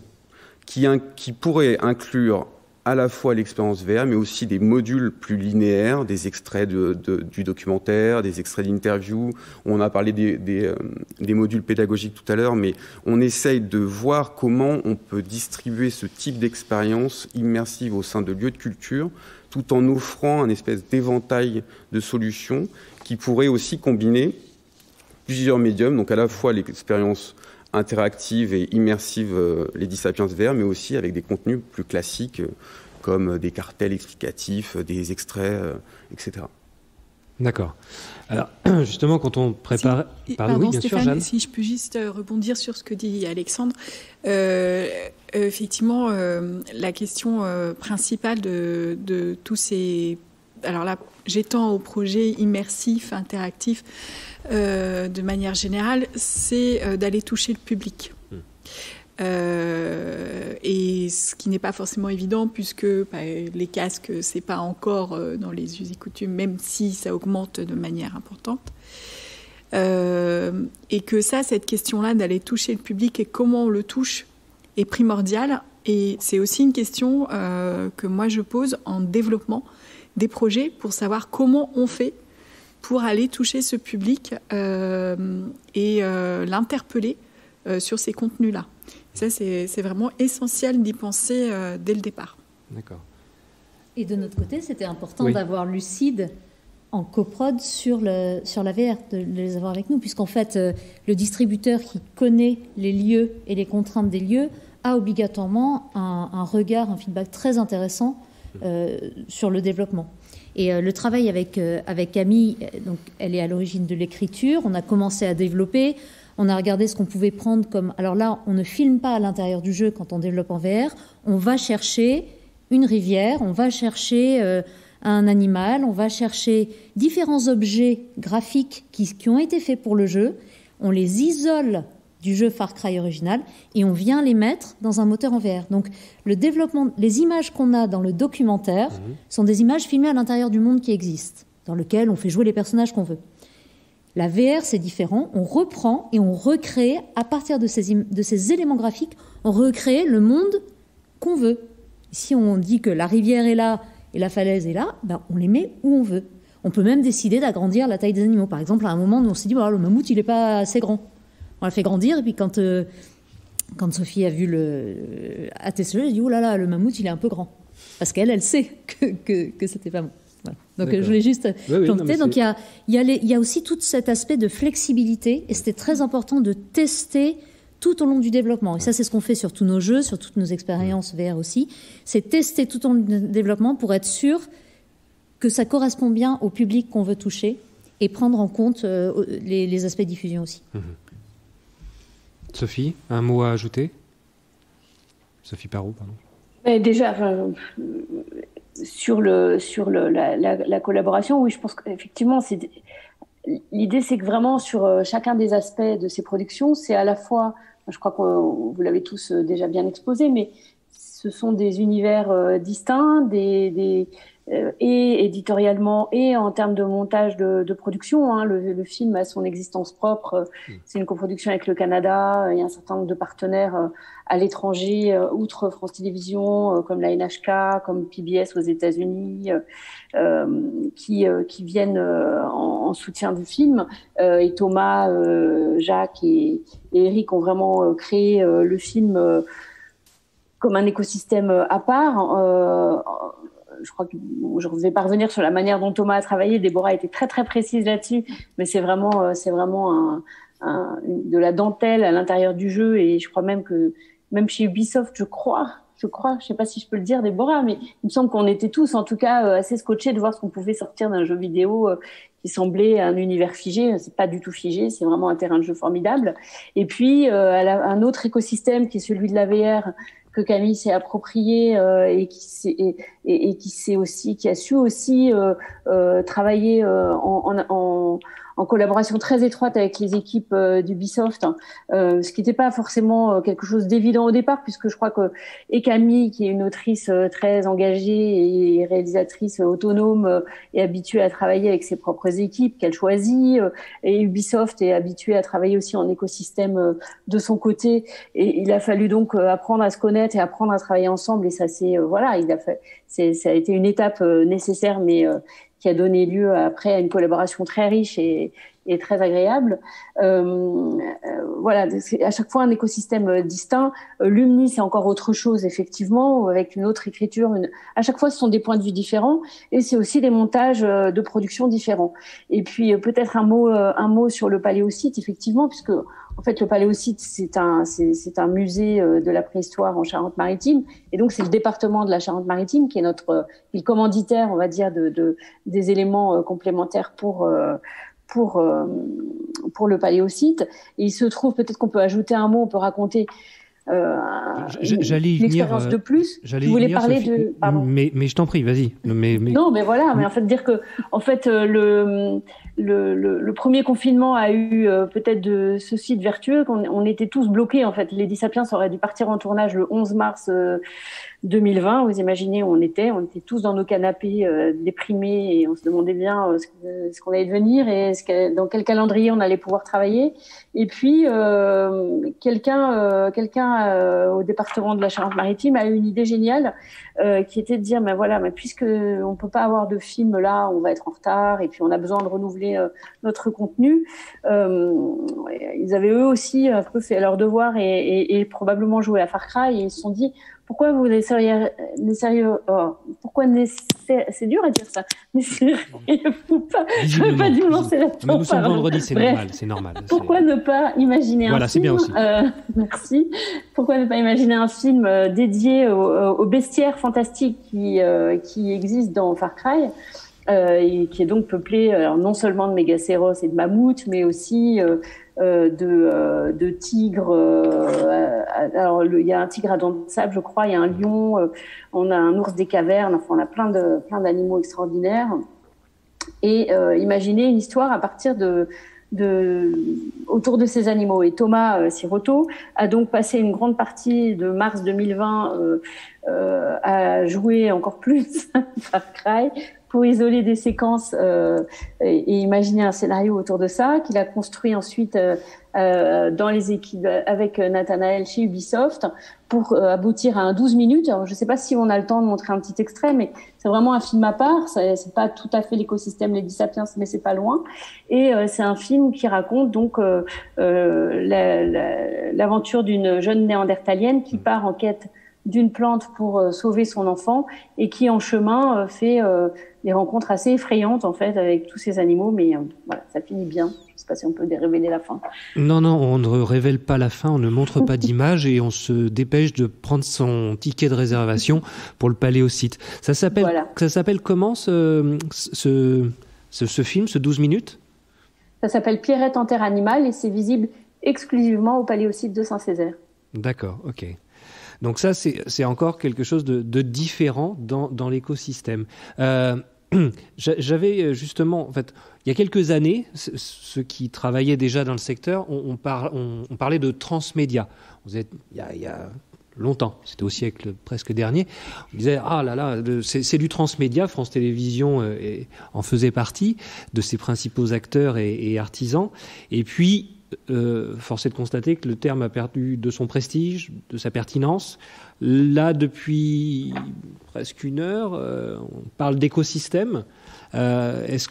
qui pourraient inclure à la fois l'expérience VR, mais aussi des modules plus linéaires, des extraits du documentaire, des extraits d'interviews. On a parlé des modules pédagogiques tout à l'heure, mais on essaye de voir comment on peut distribuer ce type d'expérience immersive au sein de lieux de culture, tout en offrant un espèce d'éventail de solutions qui pourrait aussi combiner plusieurs médiums, donc à la fois l'expérience interactive et immersive Lady Sapiens VR, mais aussi avec des contenus plus classiques comme des cartels explicatifs, des extraits, etc. D'accord. Alors, justement, quand on prépare... Pardon, oui, bien Stéphane, sûr, Jeanne. si je peux juste rebondir sur ce que dit Alexandre. Effectivement, la question principale de tous ces... Alors là, j'étends au projet immersif, interactif, de manière générale, c'est d'aller toucher le public. Et ce qui n'est pas forcément évident, puisque les casques, c'est pas encore dans les us et coutumes, même si ça augmente de manière importante. Et que cette question-là d'aller toucher le public et comment on le touche est primordiale. Et c'est aussi une question que moi je pose en développement des projets pour savoir comment on fait pour aller toucher ce public et l'interpeller sur ces contenus-là. Ça, c'est vraiment essentiel d'y penser dès le départ. D'accord. Et de notre côté, c'était important d'avoir Lucid en coprod sur la VR, de les avoir avec nous, puisqu'en fait, le distributeur qui connaît les lieux et les contraintes des lieux a obligatoirement un regard, un feedback très intéressant sur le développement. Et le travail avec Camille, donc elle est à l'origine de l'écriture, on a commencé à développer, on a regardé ce qu'on pouvait prendre comme... Alors là, on ne filme pas à l'intérieur du jeu quand on développe en VR, on va chercher une rivière, on va chercher un animal, on va chercher différents objets graphiques qui ont été faits pour le jeu, on les isole du jeu Far Cry original et on vient les mettre dans un moteur en VR. Donc le développement, les images qu'on a dans le documentaire sont des images filmées à l'intérieur du monde qui existe, dans lequel on fait jouer les personnages qu'on veut. La VR, c'est différent, on reprend et on recrée, à partir de ces éléments graphiques, on recrée le monde qu'on veut. Si on dit que la rivière est là et la falaise est là, ben on les met où on veut. On peut même décider d'agrandir la taille des animaux. Par exemple, à un moment, on s'est dit, le mammouth, il n'est pas assez grand. On l'a fait grandir, et puis quand Sophie a vu a testé le jeu, elle a dit, oh là là, le mammouth, il est un peu grand. Parce qu'elle sait que c'était pas bon. Voilà. Donc je voulais juste planter. Donc il y a aussi tout cet aspect de flexibilité, et c'était très important de tester tout au long du développement. Et ça, c'est ce qu'on fait sur tous nos jeux, sur toutes nos expériences VR aussi. C'est tester tout au long du développement pour être sûr que ça correspond bien au public qu'on veut toucher et prendre en compte les aspects de diffusion aussi. Sophie, un mot à ajouter ? Sophie Parot, pardon. Mais déjà, sur la collaboration, oui, je pense qu'effectivement, l'idée, c'est que vraiment, sur chacun des aspects de ces productions, c'est à la fois, je crois que vous l'avez tous déjà bien exposé, mais ce sont des univers distincts, et éditorialement et en termes de montage de production. Le film a son existence propre. C'est une coproduction avec le Canada. Il y a un certain nombre de partenaires à l'étranger, outre France Télévisions, comme la NHK, comme PBS aux États-Unis, qui viennent en soutien du film. Et Thomas, Jacques et Eric ont vraiment créé le film comme un écosystème à part. Je crois que je ne vais pas revenir sur la manière dont Thomas a travaillé. Déborah a été très très précise là-dessus, mais c'est vraiment de la dentelle à l'intérieur du jeu. Et je crois même que même chez Ubisoft, je crois, je sais pas si je peux le dire, Déborah, mais il me semble qu'on était tous en tout cas assez scotchés de voir ce qu'on pouvait sortir d'un jeu vidéo qui semblait un univers figé. C'est pas du tout figé, c'est vraiment un terrain de jeu formidable. Et puis un autre écosystème qui est celui de la VR, que Camille s'est approprié et qui a su aussi travailler en collaboration très étroite avec les équipes d'Ubisoft, ce qui n'était pas forcément quelque chose d'évident au départ, puisque je crois que Camille, qui est une autrice très engagée et réalisatrice autonome, est habituée à travailler avec ses propres équipes qu'elle choisit, et Ubisoft est habituée à travailler aussi en écosystème de son côté, et il a fallu donc apprendre à se connaître et apprendre à travailler ensemble, et ça ça a été une étape nécessaire, mais qui a donné lieu après à une collaboration très riche et très agréable. Voilà, c'est à chaque fois un écosystème distinct. Lumni, c'est encore autre chose, effectivement, avec une autre écriture. À chaque fois, ce sont des points de vue différents, et c'est aussi des montages de production différents. Et puis, peut-être un mot sur le Paléosite, effectivement, puisque en fait, le Paléosite, c'est un musée de la préhistoire en Charente-Maritime, et donc c'est le département de la Charente-Maritime qui est le commanditaire, on va dire, des éléments complémentaires pour le Paléosite. Et il se trouve, peut-être qu'on peut ajouter un mot, on peut raconter j'allais y venir, expérience de plus. Je voulais parler Sophie, de... Pardon. Mais je t'en prie, vas-y. Non, mais voilà, mais en fait, dire que en fait, le premier confinement a eu peut-être de ce site vertueux qu'on était tous bloqués. En fait, Lady Sapiens aurait dû partir en tournage le 11 mars 2020. Vous imaginez où on était tous dans nos canapés déprimés, et on se demandait bien ce qu'on allait devenir et dans quel calendrier on allait pouvoir travailler. Et puis quelqu'un au département de la Charente-Maritime a eu une idée géniale qui était de dire, mais puisque on peut pas avoir de film là, on va être en retard, et puis on a besoin de renouveler notre contenu. Ils avaient eux aussi un peu fait leur devoir et probablement joué à Far Cry, et ils se sont dit, pourquoi pourquoi c'est dur à dire ça. Mais je ne veux pas dû lancer là-dedans. Mais nous sommes vendredi, c'est normal. C'est normal. Pourquoi ne pas imaginer un film, c'est bien aussi. Merci. Pourquoi ne pas imaginer un film dédié au bestiaire fantastique qui existe dans Far Cry, et qui est donc peuplé non seulement de mégacéros et de mammouths, mais aussi de tigres. Alors il y a un tigre à dents de sable, je crois, il y a un lion, on a un ours des cavernes, enfin on a plein d'animaux extraordinaires. Et imaginez une histoire à partir autour de ces animaux. Et Thomas Siroto a donc passé une grande partie de mars 2020 à jouer encore plus Far Cry, pour isoler des séquences et imaginer un scénario autour de ça, qu'il a construit ensuite dans les équipes avec Nathanaël chez Ubisoft pour aboutir à un 12 minutes. Alors, je ne sais pas si on a le temps de montrer un petit extrait, mais c'est vraiment un film à part. C'est pas tout à fait l'écosystème Lady Sapiens, mais c'est pas loin. Et c'est un film qui raconte donc l'aventure d'une jeune néandertalienne qui part en quête d'une plante pour sauver son enfant et qui en chemin fait des rencontres assez effrayantes en fait avec tous ces animaux, mais voilà, ça finit bien. Je ne sais pas si on peut révéler la fin. Non, on ne révèle pas la fin, on ne montre pas d'image et on se dépêche de prendre son ticket de réservation pour le Paléosite. Ça s'appelle comment ce film, ce 12 minutes ? Ça s'appelle Pierrette en terre animale et c'est visible exclusivement au Paléosite de Saint-Césaire. D'accord, ok. Donc ça, c'est encore quelque chose de différent dans l'écosystème. J'avais justement, en fait, il y a quelques années, ceux qui travaillaient déjà dans le secteur, on parlait de transmédia. Il y a longtemps, c'était au siècle presque dernier, on disait « Ah là là, c'est du transmédia », France Télévisions en faisait partie, de ses principaux acteurs et artisans. Et puis, force est de constater que le terme a perdu de son prestige, de sa pertinence. Là, depuis presque une heure, on parle d'écosystème. Est-ce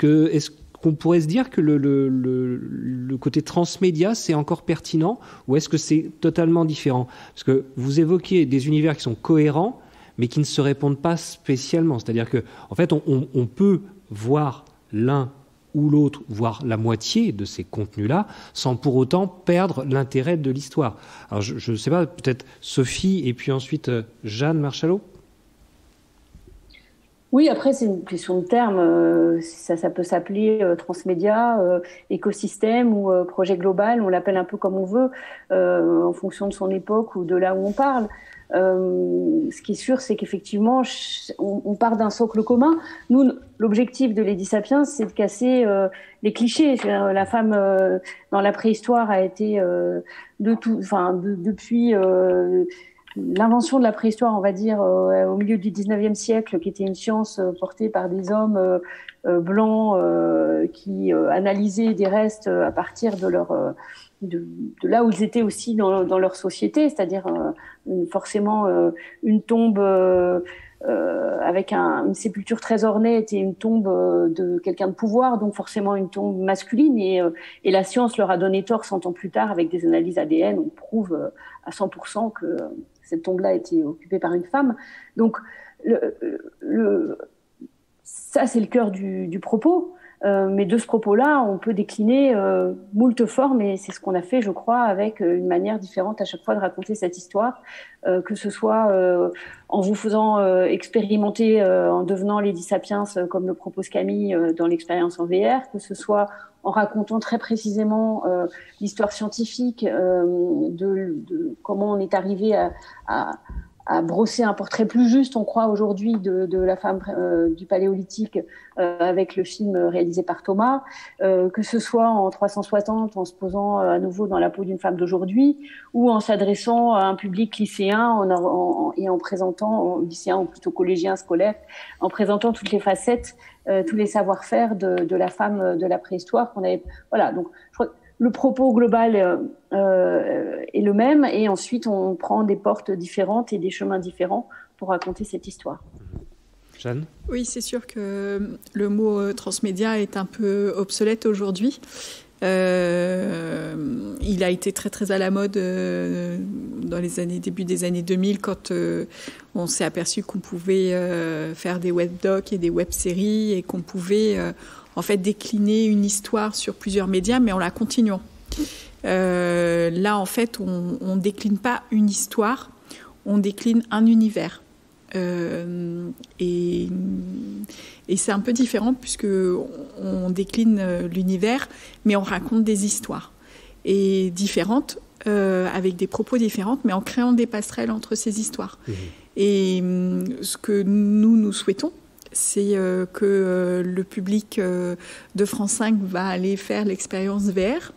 qu'on pourrait se dire que le côté transmédia, c'est encore pertinent, ou est-ce que c'est totalement différent ? Parce que vous évoquez des univers qui sont cohérents, mais qui ne se répondent pas spécialement. C'est-à-dire que, en fait, on peut voir l'un ou l'autre, voire la moitié de ces contenus-là, sans pour autant perdre l'intérêt de l'histoire. Alors, je ne sais pas, peut-être Sophie, et puis ensuite Jeanne Marchalot. Oui, après, c'est une question de terme. Ça peut s'appeler transmédia, écosystème ou projet global. On l'appelle un peu comme on veut, en fonction de son époque ou de là où on parle. Ce qui est sûr, c'est qu'effectivement, on part d'un socle commun. Nous, l'objectif de Lady Sapiens, c'est de casser les clichés. La femme dans la préhistoire a été depuis l'invention de la préhistoire, on va dire, au milieu du 19e siècle, qui était une science portée par des hommes blancs qui analysaient des restes à partir de leur de là où ils étaient aussi dans leur société, c'est-à-dire forcément une tombe avec une sépulture très ornée était une tombe de quelqu'un de pouvoir, donc forcément une tombe masculine, et la science leur a donné tort 100 ans plus tard avec des analyses ADN. On prouve à 100% que cette tombe-là a été occupée par une femme. Donc ça, c'est le cœur du propos. Mais de ce propos-là, on peut décliner moult formes, et c'est ce qu'on a fait, je crois, avec une manière différente à chaque fois de raconter cette histoire, que ce soit en vous faisant expérimenter en devenant Lady Sapiens, comme le propose Camille dans l'expérience en VR, que ce soit en racontant très précisément l'histoire scientifique de comment on est arrivé à brosser un portrait plus juste, on croit aujourd'hui, de la femme du Paléolithique avec le film réalisé par Thomas, que ce soit en 360, en se posant à nouveau dans la peau d'une femme d'aujourd'hui, ou en s'adressant à un public lycéen et en présentant, lycéen ou plutôt collégien, scolaire, en présentant toutes les facettes, tous les savoir-faire de la femme de la préhistoire qu'on avait. Voilà, donc je crois que le propos global est le même, et ensuite on prend des portes différentes et des chemins différents pour raconter cette histoire. Jeanne ? Oui, c'est sûr que le mot transmédia est un peu obsolète aujourd'hui. Il a été très très à la mode dans les début des années 2000 quand on s'est aperçu qu'on pouvait faire des webdocs et des web-séries et qu'on pouvait en fait décliner une histoire sur plusieurs médias, mais en la continuant. Là, en fait, on décline pas une histoire, on décline un univers. Et c'est un peu différent puisque on décline l'univers, mais on raconte des histoires et différentes, avec des propos différents, mais en créant des passerelles entre ces histoires. Et ce que nous souhaitons, c'est que le public de France 5 va aller faire l'expérience VR.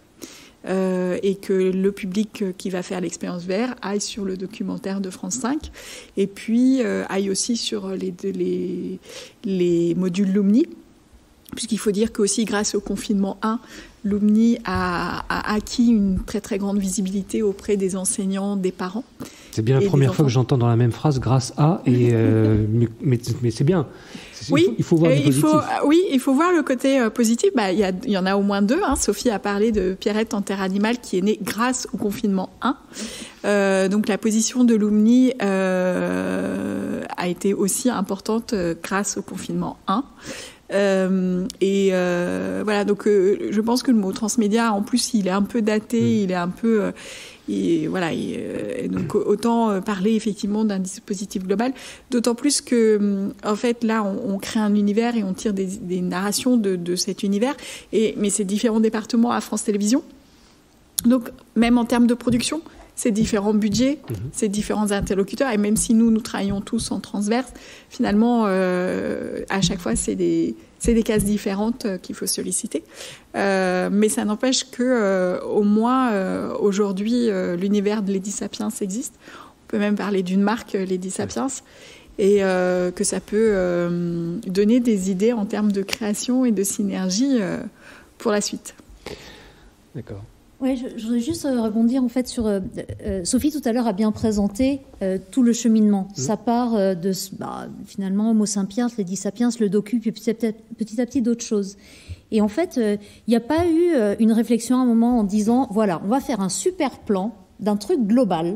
Et que le public qui va faire l'expérience VR aille sur le documentaire de France 5 et puis aille aussi sur les modules Lumni, puisqu'il faut dire qu'aussi grâce au confinement 1, Lumni a acquis une très très grande visibilité auprès des enseignants, des parents. C'est bien la première fois que j'entends dans la même phrase grâce à, mais c'est bien. Oui, il faut voir le positif. Il faut voir le côté positif. Il y en a au moins deux. Sophie a parlé de Pierrette en terre animale qui est née grâce au confinement 1. Donc la position de Lumni a été aussi importante grâce au confinement 1. Voilà, donc je pense que le mot transmédia, en plus, il est un peu daté, il est un peu... et donc autant parler effectivement d'un dispositif global, d'autant plus que en fait là on crée un univers et on tire des narrations de cet univers, mais c'est différents départements à France Télévisions, donc même en termes de production c'est différents budgets, c'est différents interlocuteurs, et même si nous travaillons tous en transverse, finalement à chaque fois c'est des cases différentes qu'il faut solliciter. Mais ça n'empêche que au moins aujourd'hui l'univers de Lady Sapiens existe. On peut même parler d'une marque Lady Sapiens, et que ça peut donner des idées en termes de création et de synergie pour la suite. D'accord. Oui, je voudrais juste rebondir en fait sur Sophie tout à l'heure a bien présenté tout le cheminement. Ça part de finalement Homo sapiens, Lady Sapiens, le docu, puis petit à petit d'autres choses. Et en fait, il n'y a pas eu une réflexion à un moment en disant voilà, on va faire un super plan d'un truc global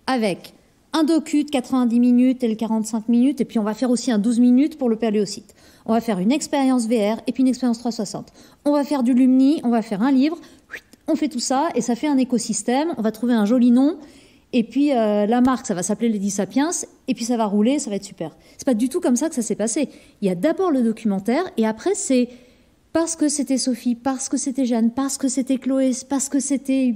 avec un docu de 90 minutes et le 45 minutes, et puis on va faire aussi un 12 minutes pour le Paléosite. On va faire une expérience VR et puis une expérience 360. On va faire du Lumni, on va faire un livre. On fait tout ça et ça fait un écosystème. On va trouver un joli nom et puis la marque, ça va s'appeler Lady Sapiens et puis ça va rouler, ça va être super. C'est pas du tout comme ça que ça s'est passé. Il y a d'abord le documentaire et après c'est parce que c'était Sophie, parce que c'était Jeanne, parce que c'était Chloé, parce que c'était...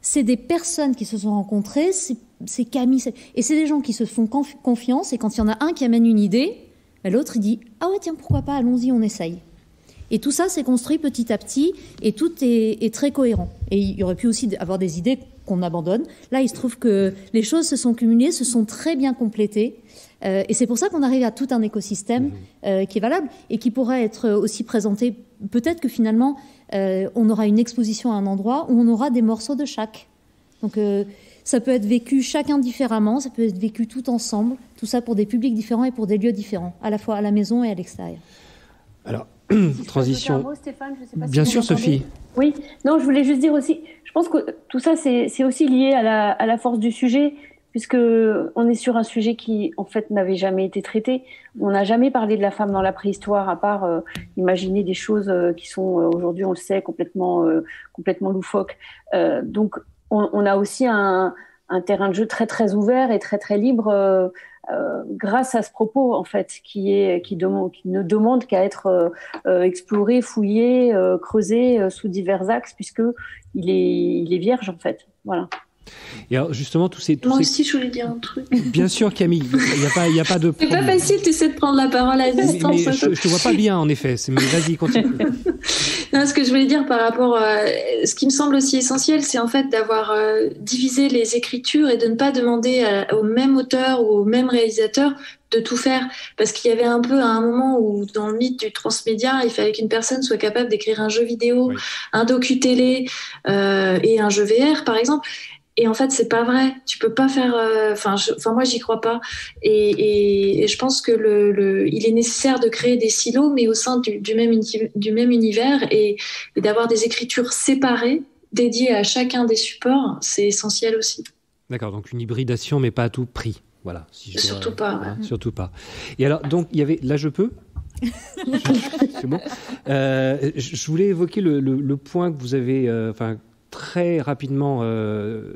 C'est des personnes qui se sont rencontrées, c'est Camille, et c'est des gens qui se font confiance, et quand il y en a un qui amène une idée, l'autre il dit « Ah ouais tiens, pourquoi pas, allons-y, on essaye ». Et tout ça s'est construit petit à petit et tout est très cohérent. Et il y aurait pu aussi avoir des idées qu'on abandonne. Là, il se trouve que les choses se sont cumulées, se sont très bien complétées. Et c'est pour ça qu'on arrive à tout un écosystème qui est valable et qui pourrait être aussi présenté. Peut-être que finalement, on aura une exposition à un endroit où on aura des morceaux de chaque. Donc ça peut être vécu chacun différemment, ça peut être vécu tout ensemble. Tout ça pour des publics différents et pour des lieux différents, à la fois à la maison et à l'extérieur. Alors, si transition. Mot, Stéphane, je sais pas bien si sûr, Sophie. Oui, non, je voulais juste dire aussi, je pense que tout ça, c'est aussi lié à la force du sujet, puisque on est sur un sujet qui, en fait, n'avait jamais été traité. On n'a jamais parlé de la femme dans la préhistoire, à part imaginer des choses qui sont aujourd'hui, on le sait, complètement loufoques. Donc, on a aussi un terrain de jeu très très ouvert et très très libre. Grâce à ce propos en fait qui ne demande qu'à être exploré, fouillé, creusé sous divers axes puisque il est vierge en fait. Voilà. Et alors justement Moi aussi je voulais dire un truc. Bien sûr Camille, il y a pas de c'est pas facile, tu sais, de prendre la parole à distance. Mais je te vois pas bien en effet, mais vas-y continue. Non, ce que je voulais dire par rapport à ce qui me semble aussi essentiel, c'est en fait d'avoir divisé les écritures et de ne pas demander au même auteur ou au même réalisateur de tout faire, parce qu'il y avait un peu à un moment où dans le mythe du transmédia, il fallait qu'une personne soit capable d'écrire un jeu vidéo, un docu-télé et un jeu VR par exemple. Et en fait, c'est pas vrai. Tu peux pas faire. Moi, j'y crois pas. Et je pense que il est nécessaire de créer des silos, mais au sein du même univers, et d'avoir des écritures séparées, dédiées à chacun des supports, c'est essentiel aussi. D'accord, donc une hybridation, mais pas à tout prix. Voilà. Surtout pas. Ouais. Surtout pas. Et alors, donc, il y avait. Là, je peux. C'est bon. Je voulais évoquer le point que vous avez. Très rapidement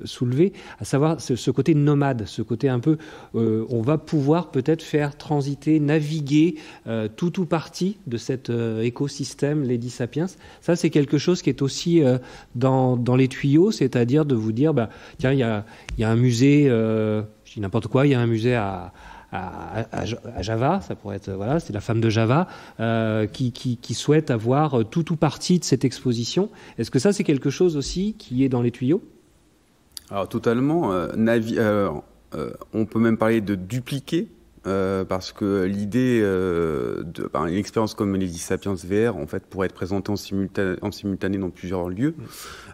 soulevé, à savoir ce côté nomade, ce côté un peu, on va pouvoir peut-être faire transiter, naviguer tout ou partie de cet écosystème Lady Sapiens. Ça, c'est quelque chose qui est aussi dans les tuyaux, c'est-à-dire de vous dire, tiens, il y a un musée, je dis n'importe quoi, il y a un musée à Java, ça pourrait être, voilà, c'est la femme de Java qui souhaite avoir tout ou partie de cette exposition. Est-ce que ça, c'est quelque chose aussi qui est dans les tuyaux ? Alors totalement. On peut même parler de dupliquer. Parce que l'idée une expérience comme Lady Sapiens VR en fait pourrait être présentée en simultané dans plusieurs lieux.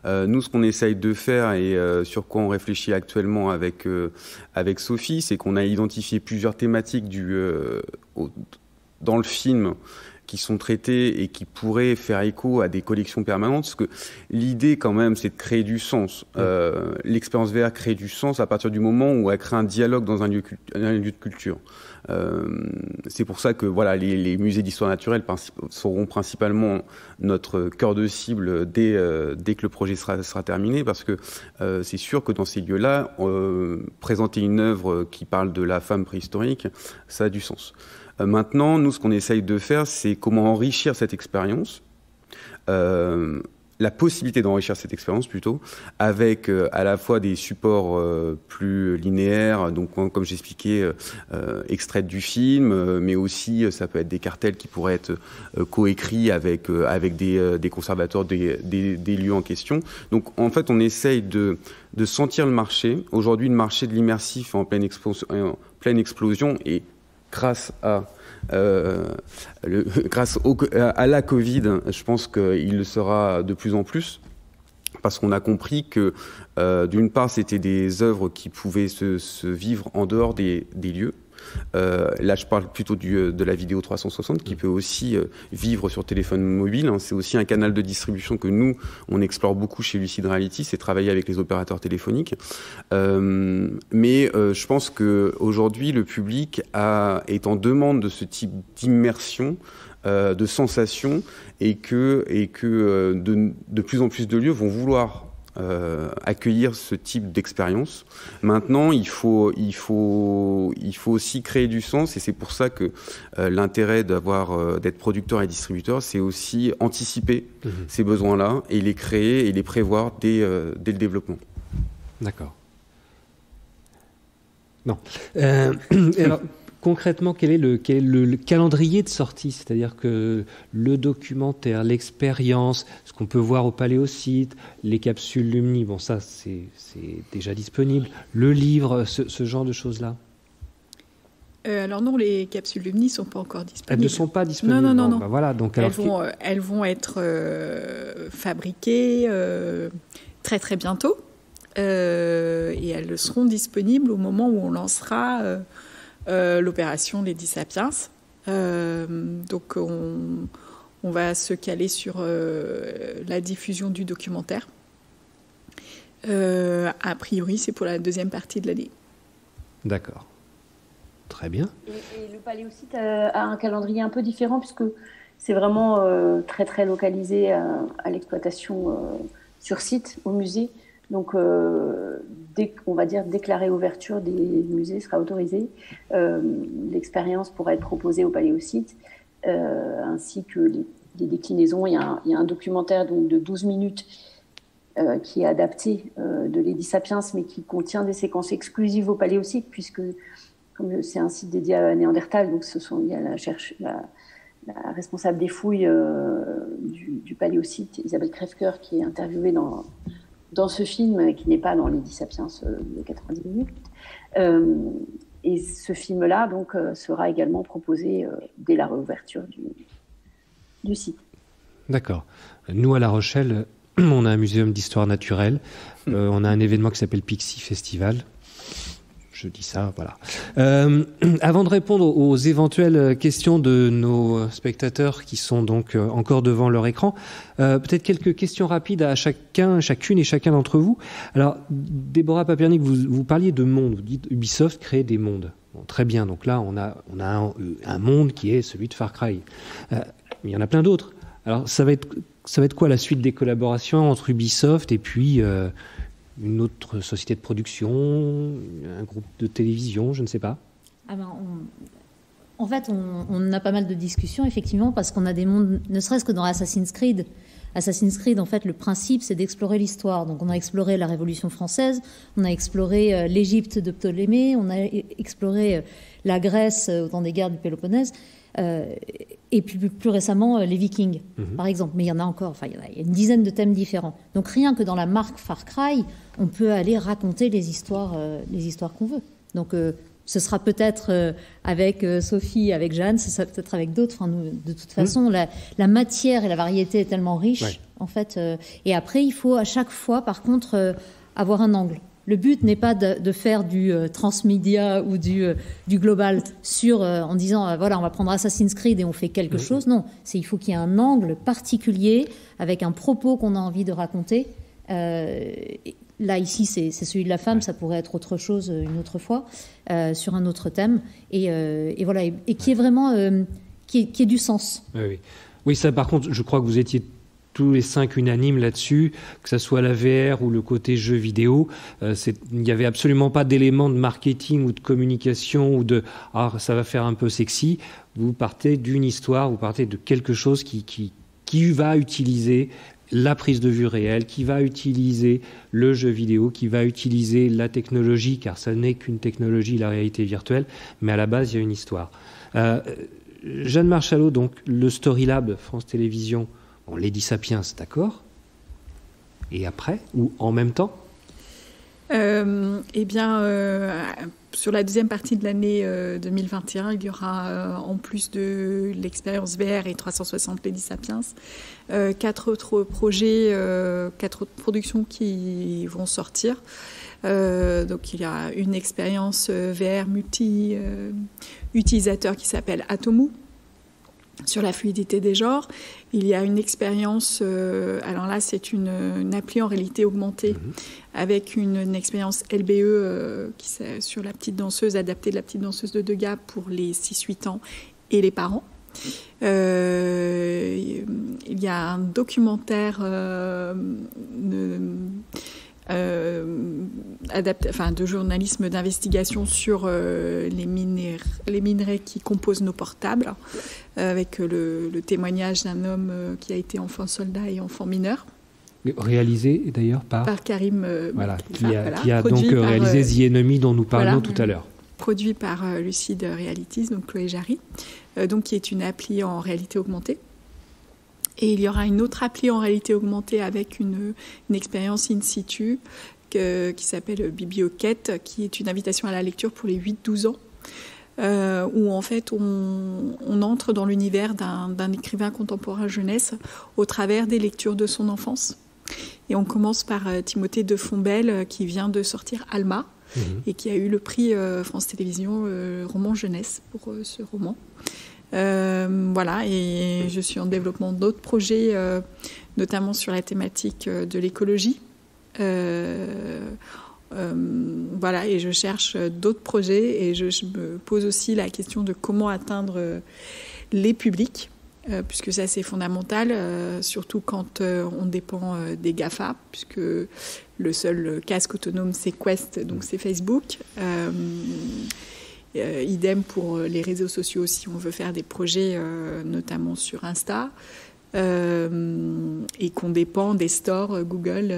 Nous, ce qu'on essaye de faire et sur quoi on réfléchit actuellement avec Sophie, c'est qu'on a identifié plusieurs thématiques dans le film qui sont traitées et qui pourraient faire écho à des collections permanentes, parce que l'idée quand même c'est de créer du sens. L'expérience VR crée du sens à partir du moment où elle crée un dialogue dans un lieu de culture. C'est pour ça que voilà, les musées d'histoire naturelle seront principalement notre cœur de cible dès que le projet sera terminé, parce que c'est sûr que dans ces lieux-là, présenter une œuvre qui parle de la femme préhistorique, ça a du sens. Maintenant, nous, ce qu'on essaye de faire, c'est comment enrichir cette expérience, la possibilité d'enrichir cette expérience plutôt, avec à la fois des supports plus linéaires, donc comme j'expliquais, extraits du film, mais aussi ça peut être des cartels qui pourraient être coécrits avec des conservateurs des lieux en question. Donc en fait, on essaye de sentir le marché. Aujourd'hui, le marché de l'immersif est en pleine explosion, et grâce à la Covid, je pense qu'il le sera de plus en plus, parce qu'on a compris que d'une part c'était des œuvres qui pouvaient se vivre en dehors des lieux. Là, je parle plutôt de la vidéo 360 qui peut aussi vivre sur téléphone mobile. C'est aussi un canal de distribution que nous, on explore beaucoup chez Lucid Reality, c'est travailler avec les opérateurs téléphoniques. Mais je pense qu'aujourd'hui, le public est en demande de ce type d'immersion, de sensation, et que de plus en plus de lieux vont vouloir accueillir ce type d'expérience. Maintenant, il faut aussi créer du sens, et c'est pour ça que l'intérêt d'être producteur et distributeur, c'est aussi anticiper ces besoins-là et les créer et les prévoir dès le développement. D'accord. Non. Alors, concrètement, quel est le calendrier de sortie ? C'est-à-dire que le documentaire, l'expérience, ce qu'on peut voir au Paléosite, les capsules Lumni, bon ça c'est déjà disponible, le livre, ce genre de choses-là. Alors non, les capsules Lumni ne sont pas encore disponibles. Elles ne sont pas disponibles. Non. Voilà, donc elles vont être fabriquées très très bientôt, et elles seront disponibles au moment où on lancera l'opération Lady Sapiens. Donc on va se caler sur la diffusion du documentaire. A priori, c'est pour la deuxième partie de l'année. D'accord. Très bien. Et le Paléosite a un calendrier un peu différent, puisque c'est vraiment très très localisé à l'exploitation sur site, au musée. Donc, dès que la réouverture des musées sera autorisée, l'expérience pourra être proposée au Paléosite, ainsi que les déclinaisons. Il y a un documentaire donc, de 12 minutes qui est adapté de Lady Sapiens, mais qui contient des séquences exclusives au Paléosite, puisque comme c'est un site dédié à Néandertal, donc il y a la responsable des fouilles du Paléosite, Isabelle Krefker, qui est interviewée dans ce film, qui n'est pas dans Lady Sapiens de 90 minutes. Et ce film-là donc, sera également proposé dès la réouverture du site. D'accord. Nous, à La Rochelle, On a un muséum d'histoire naturelle. On a un événement qui s'appelle Pixie Festival. Je dis ça, voilà. Avant de répondre aux éventuelles questions de nos spectateurs qui sont donc encore devant leur écran, peut-être quelques questions rapides à chacune et chacun d'entre vous. Alors, Déborah Papernik, vous parliez de monde. Vous dites Ubisoft crée des mondes. Bon, très bien. Donc là, on a un monde qui est celui de Far Cry. Mais il y en a plein d'autres. Alors, ça va être quoi la suite des collaborations entre Ubisoft et puis une autre société de production, un groupe de télévision, je ne sais pas. En fait, on a pas mal de discussions, effectivement, parce qu'on a des mondes, ne serait-ce que dans Assassin's Creed. Assassin's Creed, en fait, le principe, c'est d'explorer l'histoire. Donc, on a exploré la Révolution française, on a exploré l'Égypte de Ptolémée, on a exploré la Grèce dans des guerres du Péloponnèse, et puis plus récemment, les Vikings, par exemple. Mais il y en a encore, il y a une dizaine de thèmes différents. Donc, rien que dans la marque Far Cry, on peut aller raconter les histoires qu'on veut. Donc, ce sera peut-être avec Sophie, avec Jeanne, ce sera peut-être avec d'autres. Enfin, nous, de toute façon, la matière et la variété est tellement riche, en fait. Et après, il faut à chaque fois, par contre, avoir un angle. Le but n'est pas de faire du transmédia ou du global en disant, voilà, on va prendre Assassin's Creed et on fait quelque chose. Non, il faut qu'il y ait un angle particulier avec un propos qu'on a envie de raconter. Là, ici, c'est celui de la femme, ça pourrait être autre chose une autre fois, sur un autre thème. Et voilà, et qui est vraiment... qui ait du sens. Oui, ça, par contre, je crois que vous étiez tous les 5 unanimes là-dessus, que ce soit la VR ou le côté jeu vidéo. Il n'y avait absolument pas d'éléments de marketing ou de communication ou de « ah, ça va faire un peu sexy ». Vous partez d'une histoire, vous partez de quelque chose qui va utiliser la prise de vue réelle, qui va utiliser le jeu vidéo, qui va utiliser la technologie, car ça n'est qu'une technologie, la réalité virtuelle, mais à la base, il y a une histoire. Jeanne Marchalot, donc le Story Lab, France Télévisions, bon, Lady Sapiens, d'accord. Et après, ou en même temps ? Sur la deuxième partie de l'année 2021, il y aura, en plus de l'expérience VR et 360 Lady Sapiens, 4 autres projets, 4 autres productions qui vont sortir. Donc il y a une expérience VR multi-utilisateur qui s'appelle Atomu, sur la fluidité des genres. Il y a une expérience, alors là c'est une appli en réalité augmentée avec une expérience LBE sur la petite danseuse, adaptée de la petite danseuse de Degas pour les 6-8 ans et les parents. Il y a un documentaire de journalisme d'investigation sur les minerais qui composent nos portables, avec le témoignage d'un homme qui a été enfant soldat et enfant mineur. Réalisé d'ailleurs par Karim, qui a donc réalisé The Enemy dont nous parlions tout à l'heure. Produit par Lucide Realities, donc Chloé Jarry, donc qui est une appli en réalité augmentée. Et il y aura une autre appli en réalité augmentée avec une expérience in situ qui s'appelle Biblioquette, qui est une invitation à la lecture pour les 8-12 ans, où en fait on entre dans l'univers d'un écrivain contemporain jeunesse au travers des lectures de son enfance. Et on commence par Timothée de Fontbelle qui vient de sortir Alma et qui a eu le prix France Télévisions roman jeunesse pour ce roman. Voilà, et je suis en développement d'autres projets, notamment sur la thématique de l'écologie. Voilà, et je cherche d'autres projets et je me pose aussi la question de comment atteindre les publics, puisque ça c'est fondamental, surtout quand on dépend des GAFA, puisque le seul casque autonome c'est Quest, donc c'est Facebook. Idem pour les réseaux sociaux si on veut faire des projets, notamment sur Insta, et qu'on dépend des stores Google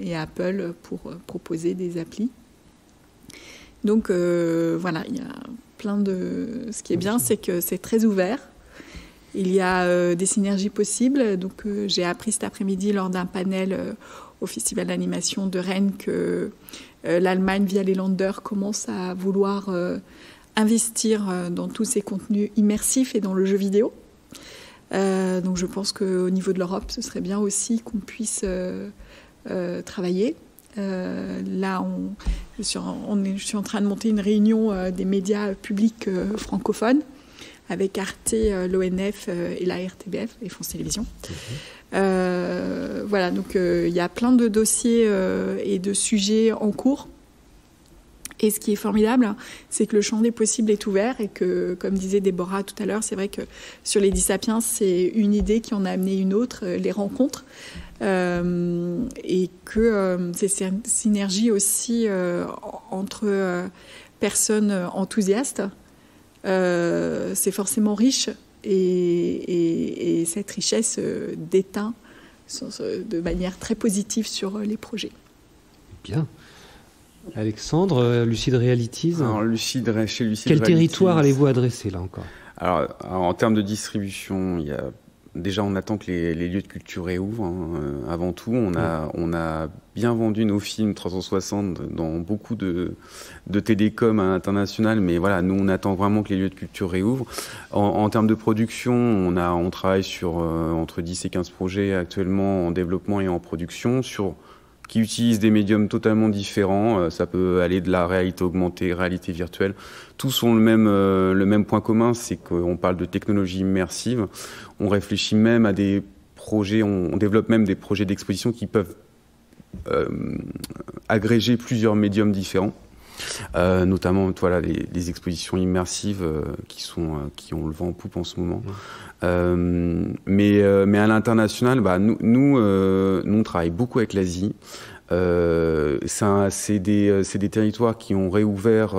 et Apple pour proposer des applis. Donc voilà, il y a plein de... Ce qui est bien, c'est que c'est très ouvert. Il y a des synergies possibles. Donc j'ai appris cet après-midi lors d'un panel au Festival d'animation de Rennes que l'Allemagne, via les Länder, commence à vouloir investir dans tous ces contenus immersifs et dans le jeu vidéo. Donc je pense qu'au niveau de l'Europe, ce serait bien aussi qu'on puisse travailler. Là, je suis en train de monter une réunion des médias publics francophones avec Arte, l'ONF et la RTBF, et France Télévisions. Voilà, donc il y a plein de dossiers et de sujets en cours. Et ce qui est formidable, c'est que le champ des possibles est ouvert et que, comme disait Déborah tout à l'heure, c'est vrai que sur les Disapiens, c'est une idée qui en a amené une autre, les rencontres. Et que c'est une synergie aussi entre personnes enthousiastes. C'est forcément riche et cette richesse déteint de manière très positive sur les projets. Bien. Alexandre, Lucide Realities. Alors, chez Lucide Quel Realities, territoire allez-vous adresser là encore? Alors, en termes de distribution, il y a déjà, on attend que les lieux de culture réouvrent. Avant tout, on a bien vendu nos films 360 dans beaucoup de télécoms à l'international, mais voilà, nous, on attend vraiment que les lieux de culture réouvrent. En termes de production, on travaille sur entre 10 et 15 projets actuellement en développement et en production, qui utilisent des médiums totalement différents. Ça peut aller de la réalité augmentée, réalité virtuelle. Tous ont le même point commun, c'est qu'on parle de technologie immersive. On réfléchit même à des projets, on développe même des projets d'exposition qui peuvent agréger plusieurs médiums différents. Notamment voilà, les expositions immersives qui ont le vent en poupe en ce moment. Mais à l'international, nous on travaille beaucoup avec l'Asie. C'est des territoires qui ont réouvert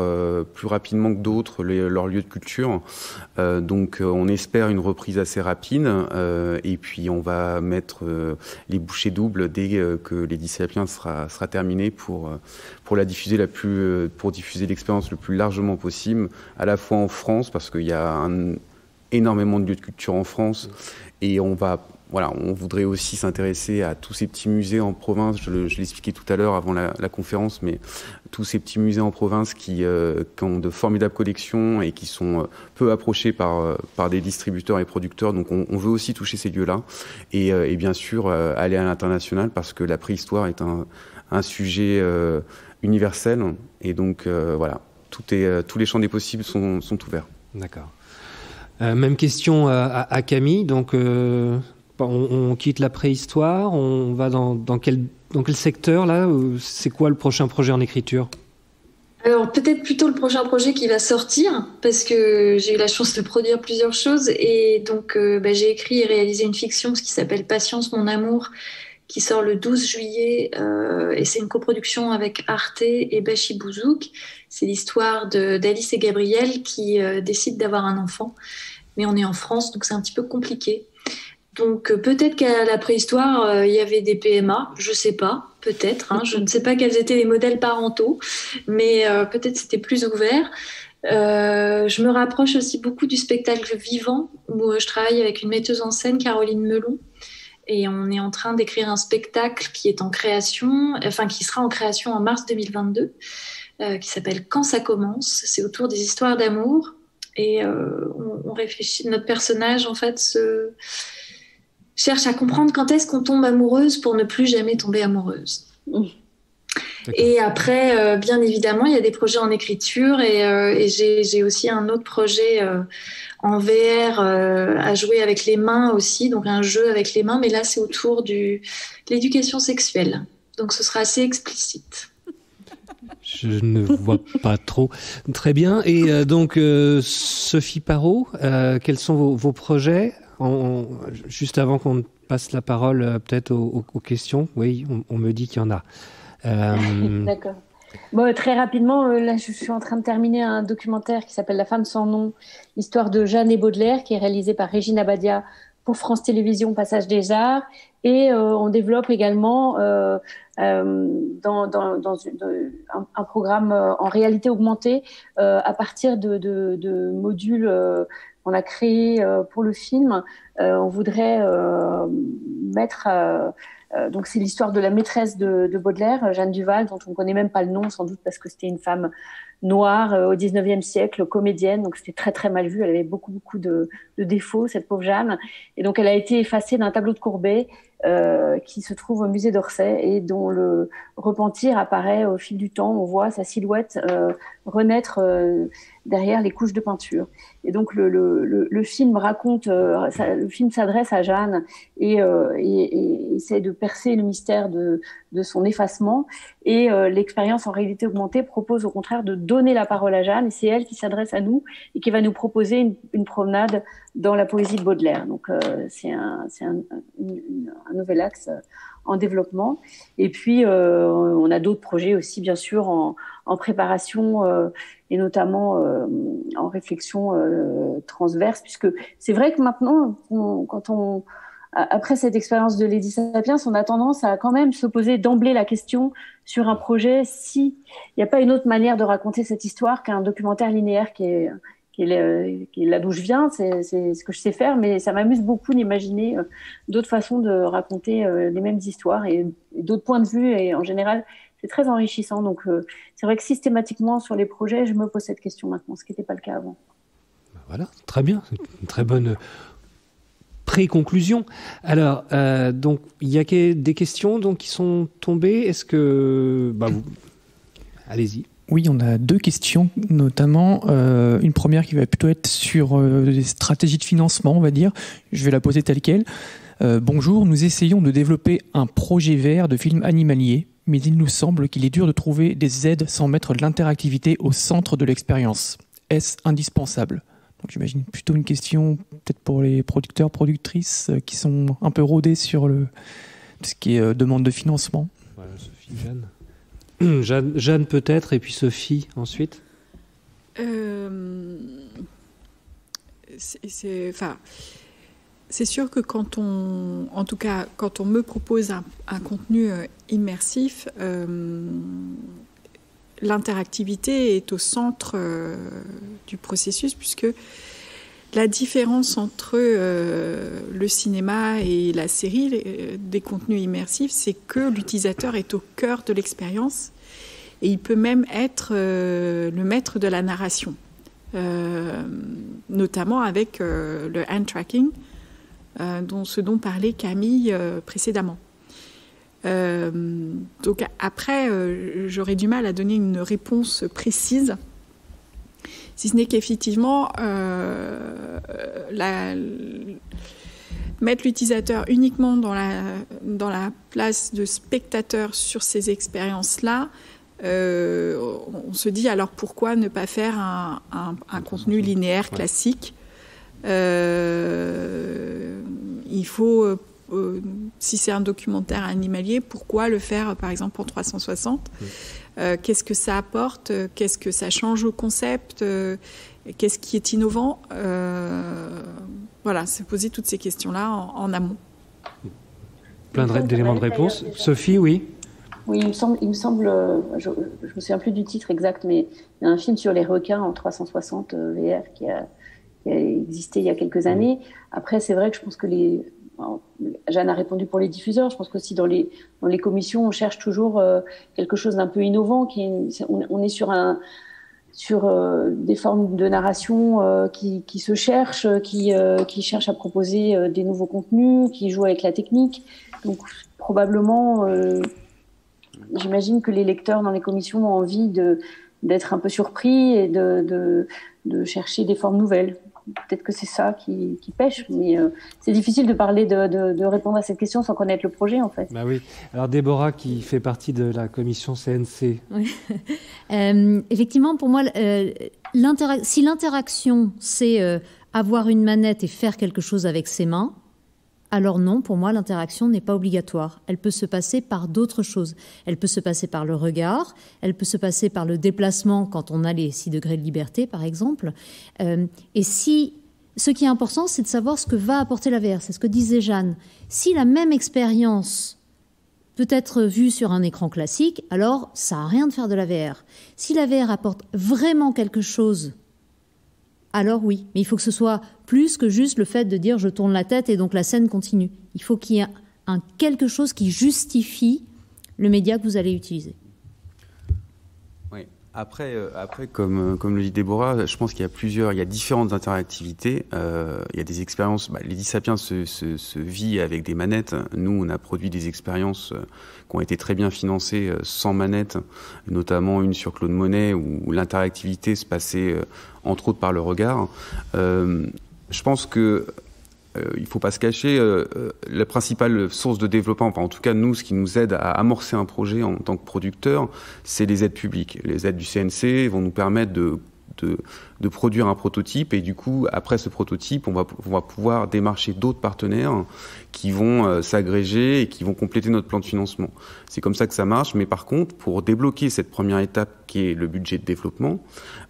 plus rapidement que d'autres leurs lieux de culture. Donc on espère une reprise assez rapide. Et puis on va mettre les bouchées doubles dès que les Disapiens sera terminé pour diffuser l'expérience le plus largement possible, à la fois en France, parce qu'il y a énormément de lieux de culture en France, et on voudrait aussi s'intéresser à tous ces petits musées en province. Je l'expliquais tout à l'heure avant la conférence, mais tous ces petits musées en province qui ont de formidables collections et qui sont peu approchés par des distributeurs et producteurs. Donc on veut aussi toucher ces lieux-là et bien sûr aller à l'international, parce que la préhistoire est un sujet universel, et donc voilà, tous les champs des possibles sont ouverts. D'accord. Même question à Camille. Donc, on quitte la préhistoire, on va dans quel secteur là? C'est quoi le prochain projet en écriture? Alors peut-être plutôt le prochain projet qui va sortir, parce que j'ai eu la chance de produire plusieurs choses, et donc j'ai écrit et réalisé une fiction qui s'appelle Patience, mon amour, qui sort le 12 juillet, et c'est une coproduction avec Arte et Bachi Bouzouk. C'est l'histoire d'Alice et Gabriel qui décident d'avoir un enfant, mais on est en France, donc c'est un petit peu compliqué. Donc peut-être qu'à la préhistoire, il y avait des PMA, je sais pas, peut-être. Je ne sais pas quels étaient les modèles parentaux, mais peut-être c'était plus ouvert. Je me rapproche aussi beaucoup du spectacle vivant, où je travaille avec une metteuse en scène, Caroline Melon, et on est en train d'écrire un spectacle qui est en création, qui sera en création en mars 2022, qui s'appelle Quand ça commence. C'est autour des histoires d'amour, et on réfléchit. Notre personnage, en fait, cherche à comprendre quand est-ce qu'on tombe amoureuse pour ne plus jamais tomber amoureuse. Et après, bien évidemment, il y a des projets en écriture, et j'ai aussi un autre projet en VR à jouer avec les mains aussi, donc un jeu avec les mains, mais là c'est autour de l'éducation sexuelle. Donc ce sera assez explicite. Je ne vois pas trop. Très bien. Et donc, Sophie Parot, quels sont vos projets? Juste avant qu'on passe la parole peut-être aux questions. Oui, on me dit qu'il y en a. D'accord. Bon, très rapidement, là, je suis en train de terminer un documentaire qui s'appelle La femme sans nom, histoire de Jeanne et Baudelaire, qui est réalisé par Régine Abadia pour France Télévisions, Passage des Arts. Et on développe également dans un programme en réalité augmentée à partir de modules qu'on a créés pour le film. On voudrait mettre Donc c'est l'histoire de la maîtresse de Baudelaire, Jeanne Duval, dont on ne connaît même pas le nom, sans doute parce que c'était une femme noire au XIXe siècle, comédienne, donc c'était très très mal vu. Elle avait beaucoup de défauts, cette pauvre Jeanne, et donc elle a été effacée d'un tableau de Courbet qui se trouve au musée d'Orsay et dont le repentir apparaît au fil du temps. On voit sa silhouette renaître derrière les couches de peinture. Et donc le film raconte, le film s'adresse à Jeanne et essaie de percer le mystère de son effacement. Et l'expérience en réalité augmentée propose au contraire de donner la parole à Jeanne, et c'est elle qui s'adresse à nous et qui va nous proposer une promenade dans la poésie de Baudelaire. Donc c'est un nouvel axe en développement. Et puis on a d'autres projets aussi, bien sûr, en préparation et notamment en réflexion transverse, puisque c'est vrai que maintenant, après cette expérience de Lady Sapiens, on a tendance à quand même se poser d'emblée la question sur un projet si il n'y a pas une autre manière de raconter cette histoire qu'un documentaire linéaire qui est là d'où je viens, c'est ce que je sais faire, mais ça m'amuse beaucoup d'imaginer d'autres façons de raconter les mêmes histoires et d'autres points de vue, et en général, c'est très enrichissant. Donc, c'est vrai que systématiquement, sur les projets, je me pose cette question maintenant, ce qui n'était pas le cas avant. Voilà, très bien, c'est une très bonne pré-conclusion. Alors, donc, il y a des questions donc, qui sont tombées. Est-ce que... Allez-y. Oui, on a 2 questions, notamment une première qui va plutôt être sur les stratégies de financement, on va dire. Je vais la poser telle quelle. Bonjour, nous essayons de développer un projet vert de film animalier, mais il nous semble qu'il est dur de trouver des aides sans mettre de l'interactivité au centre de l'expérience. Est-ce indispensable ? Donc j'imagine plutôt une question peut-être pour les producteurs, productrices qui sont un peu rodés sur ce qui est demande de financement. Voilà, Sophie, Jeanne peut-être, et puis Sophie ensuite. C'est sûr que quand on me propose un contenu immersif, l'interactivité est au centre du processus, puisque la différence entre le cinéma et la série, des contenus immersifs, c'est que l'utilisateur est au cœur de l'expérience et il peut même être le maître de la narration, notamment avec le hand tracking, ce dont parlait Camille précédemment. Donc après, j'aurais du mal à donner une réponse précise, si ce n'est qu'effectivement, mettre l'utilisateur uniquement dans la place de spectateur sur ces expériences-là, on se dit alors pourquoi ne pas faire un contenu linéaire classique. Il faut, si c'est un documentaire animalier, pourquoi le faire par exemple en 360 ? Qu'est-ce que ça apporte ? Qu'est-ce que ça change au concept ? Qu'est-ce qui est innovant ? Voilà, se poser toutes ces questions-là en amont. Plein d'éléments de réponse. Sophie, oui. Oui, il me semble, je me souviens plus du titre exact, mais il y a un film sur les requins en 360 VR qui a existé il y a quelques années. Après, c'est vrai que je pense que Jeanne a répondu pour les diffuseurs. Je pense qu'aussi dans les commissions, on cherche toujours quelque chose d'un peu innovant. On est sur des formes de narration qui se cherchent, qui cherchent à proposer des nouveaux contenus, qui jouent avec la technique. Donc probablement, j'imagine que les lecteurs dans les commissions ont envie d'être un peu surpris et de chercher des formes nouvelles. Peut-être que c'est ça qui pêche, mais c'est difficile de parler, de répondre à cette question sans connaître le projet, en fait. Bah oui. Alors Déborah, qui fait partie de la commission CNC. Oui. Effectivement, pour moi, si l'interaction, c'est avoir une manette et faire quelque chose avec ses mains, alors non, pour moi, l'interaction n'est pas obligatoire. Elle peut se passer par d'autres choses. Elle peut se passer par le regard, elle peut se passer par le déplacement quand on a les 6 degrés de liberté, par exemple. Et ce qui est important, c'est de savoir ce que va apporter la VR. C'est ce que disait Jeanne. Si la même expérience peut être vue sur un écran classique, alors ça n'a rien de faire de la VR. Si la VR apporte vraiment quelque chose, alors oui, mais il faut que ce soit plus que juste le fait de dire je tourne la tête et donc la scène continue. Il faut qu'il y ait quelque chose qui justifie le média que vous allez utiliser. Oui. Après, comme le dit Déborah, je pense qu'il y a différentes interactivités. Il y a des expériences. Lady Sapiens se vit avec des manettes. Nous, on a produit des expériences qui ont été très bien financées sans manette, notamment une sur Claude Monet où l'interactivité se passait entre autres par le regard. Je pense que il ne faut pas se cacher, la principale source de développement, enfin en tout cas nous, ce qui nous aide à amorcer un projet en tant que producteur, c'est les aides publiques. Les aides du CNC vont nous permettre de produire un prototype et du coup, après ce prototype, on va pouvoir démarcher d'autres partenaires qui vont s'agréger et qui vont compléter notre plan de financement. C'est comme ça que ça marche, mais par contre, pour débloquer cette première étape qui est le budget de développement,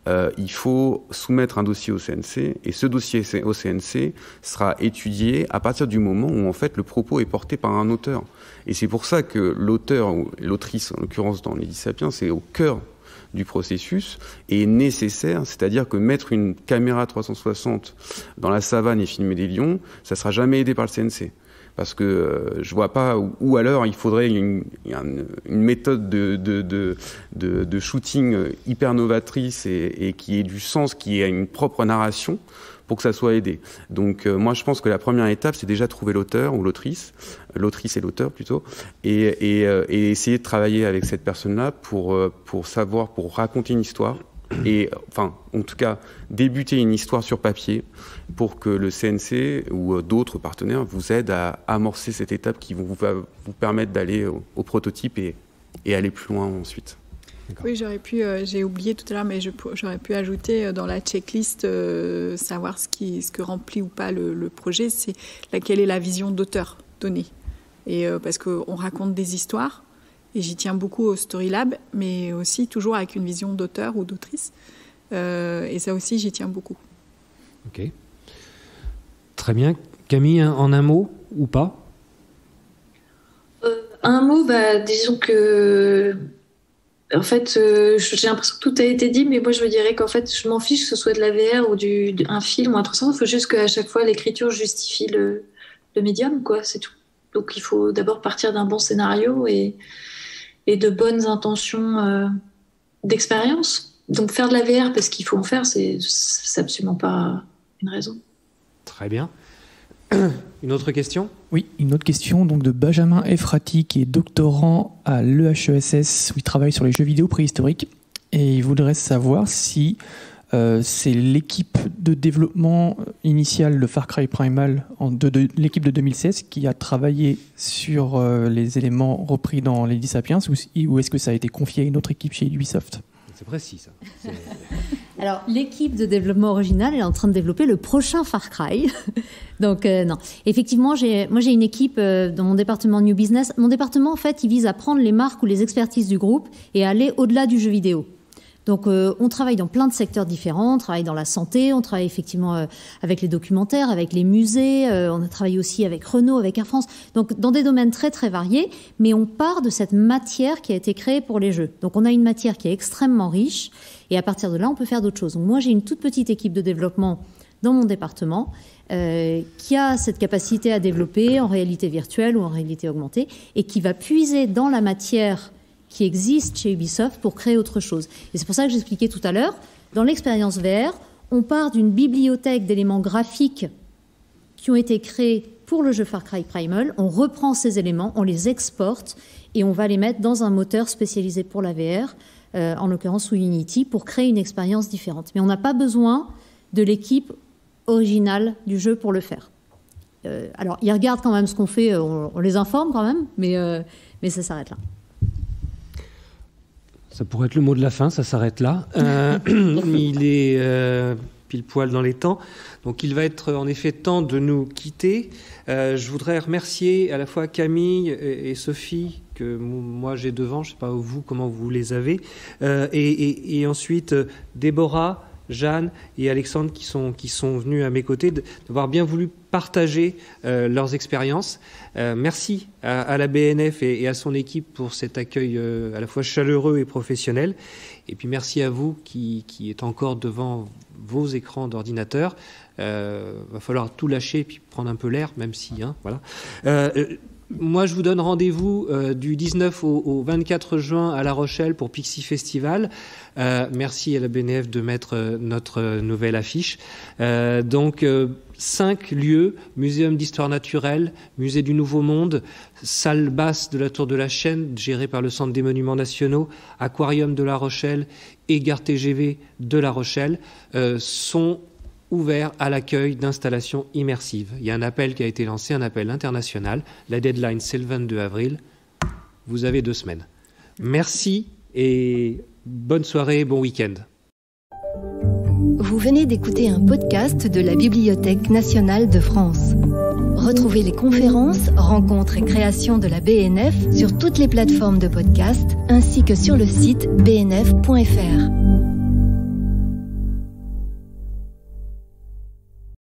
il faut soumettre un dossier au CNC et ce dossier au CNC sera étudié à partir du moment où en fait le propos est porté par un auteur. Et c'est pour ça que l'auteur ou l'autrice, en l'occurrence dans Lady Sapiens, c'est au cœur du processus est nécessaire, c'est-à-dire que mettre une caméra 360 dans la savane et filmer des lions, ça sera jamais aidé par le CNC. Parce que je vois pas, ou alors il faudrait une méthode de shooting hyper novatrice et qui ait du sens, qui ait une propre narration pour que ça soit aidé. Donc moi je pense que la première étape c'est déjà trouver l'auteur ou l'autrice et l'auteur plutôt, et essayer de travailler avec cette personne-là pour raconter une histoire et enfin en tout cas débuter une histoire sur papier pour que le CNC ou d'autres partenaires vous aident à amorcer cette étape qui vous permettre d'aller au prototype et aller plus loin ensuite. Oui, j'ai oublié tout à l'heure, mais j'aurais pu ajouter dans la checklist savoir ce que remplit ou pas le projet, c'est quelle est la vision d'auteur donnée. Et parce qu'on raconte des histoires, et j'y tiens beaucoup au Story Lab, mais aussi toujours avec une vision d'auteur ou d'autrice. Et ça aussi, j'y tiens beaucoup. Ok. Très bien. Camille, en un mot ou pas ? Un mot, disons que... En fait, j'ai l'impression que tout a été dit, mais moi je me dirais qu'en fait, je m'en fiche que ce soit de la VR ou un film ou un truc. Il faut juste qu'à chaque fois, l'écriture justifie le médium, quoi, c'est tout. Donc il faut d'abord partir d'un bon scénario et de bonnes intentions d'expérience. Donc faire de la VR parce qu'il faut en faire, c'est absolument pas une raison. Très bien. Une autre question ? Oui, une autre question donc de Benjamin Efrati, qui est doctorant à l'EHESS, où il travaille sur les jeux vidéo préhistoriques. Et il voudrait savoir si c'est l'équipe de développement initiale de Far Cry Primal, l'équipe de 2016, qui a travaillé sur les éléments repris dans Lady Sapiens, ou est-ce que ça a été confié à une autre équipe chez Ubisoft ? C'est précis, ça. Alors, l'équipe de développement original est en train de développer le prochain Far Cry. Donc, non. Effectivement, moi, j'ai une équipe dans mon département New Business. Mon département, en fait, il vise à prendre les marques ou les expertises du groupe et à aller au-delà du jeu vidéo. Donc, on travaille dans plein de secteurs différents. On travaille dans la santé, on travaille effectivement avec les documentaires, avec les musées. On a travaillé aussi avec Renault, avec Air France. Donc, dans des domaines très, très variés. Mais on part de cette matière qui a été créée pour les jeux. Donc, on a une matière qui est extrêmement riche. Et à partir de là, on peut faire d'autres choses. Donc, moi, j'ai une toute petite équipe de développement dans mon département qui a cette capacité à développer en réalité virtuelle ou en réalité augmentée et qui va puiser dans la matière qui existe chez Ubisoft pour créer autre chose. Et c'est pour ça que j'expliquais tout à l'heure, dans l'expérience VR, on part d'une bibliothèque d'éléments graphiques qui ont été créés pour le jeu Far Cry Primal, on reprend ces éléments, on les exporte et on va les mettre dans un moteur spécialisé pour la VR, en l'occurrence sous Unity, pour créer une expérience différente. Mais on n'a pas besoin de l'équipe originale du jeu pour le faire. Alors, ils regardent quand même ce qu'on fait, on les informe quand même, mais ça s'arrête là. Ça pourrait être le mot de la fin, ça s'arrête là. Il est pile poil dans les temps. Donc il va être en effet temps de nous quitter. Je voudrais remercier à la fois Camille et Sophie, que moi j'ai devant, je ne sais pas vous comment vous les avez, et ensuite Déborah, Jeanne et Alexandre qui sont venus à mes côtés, d'avoir bien voulu partager leurs expériences. Merci à la BNF et à son équipe pour cet accueil à la fois chaleureux et professionnel. Et puis merci à vous qui êtes encore devant vos écrans d'ordinateur. Va falloir tout lâcher et puis prendre un peu l'air, même si... voilà. Moi, je vous donne rendez-vous du 19 au 24 juin à La Rochelle pour Pixie Festival. Merci à la BNF de mettre notre nouvelle affiche. 5 lieux, Muséum d'histoire naturelle, Musée du Nouveau Monde, salle basse de la Tour de la Chaîne, gérée par le Centre des Monuments Nationaux, Aquarium de La Rochelle et Gare TGV de La Rochelle sont ouverts à l'accueil d'installations immersives. Il y a un appel qui a été lancé, un appel international. La deadline, c'est le 22 avril. Vous avez 2 semaines. Merci et bonne soirée, bon week-end. Vous venez d'écouter un podcast de la Bibliothèque nationale de France. Retrouvez les conférences, rencontres et créations de la BNF sur toutes les plateformes de podcast ainsi que sur le site bnf.fr.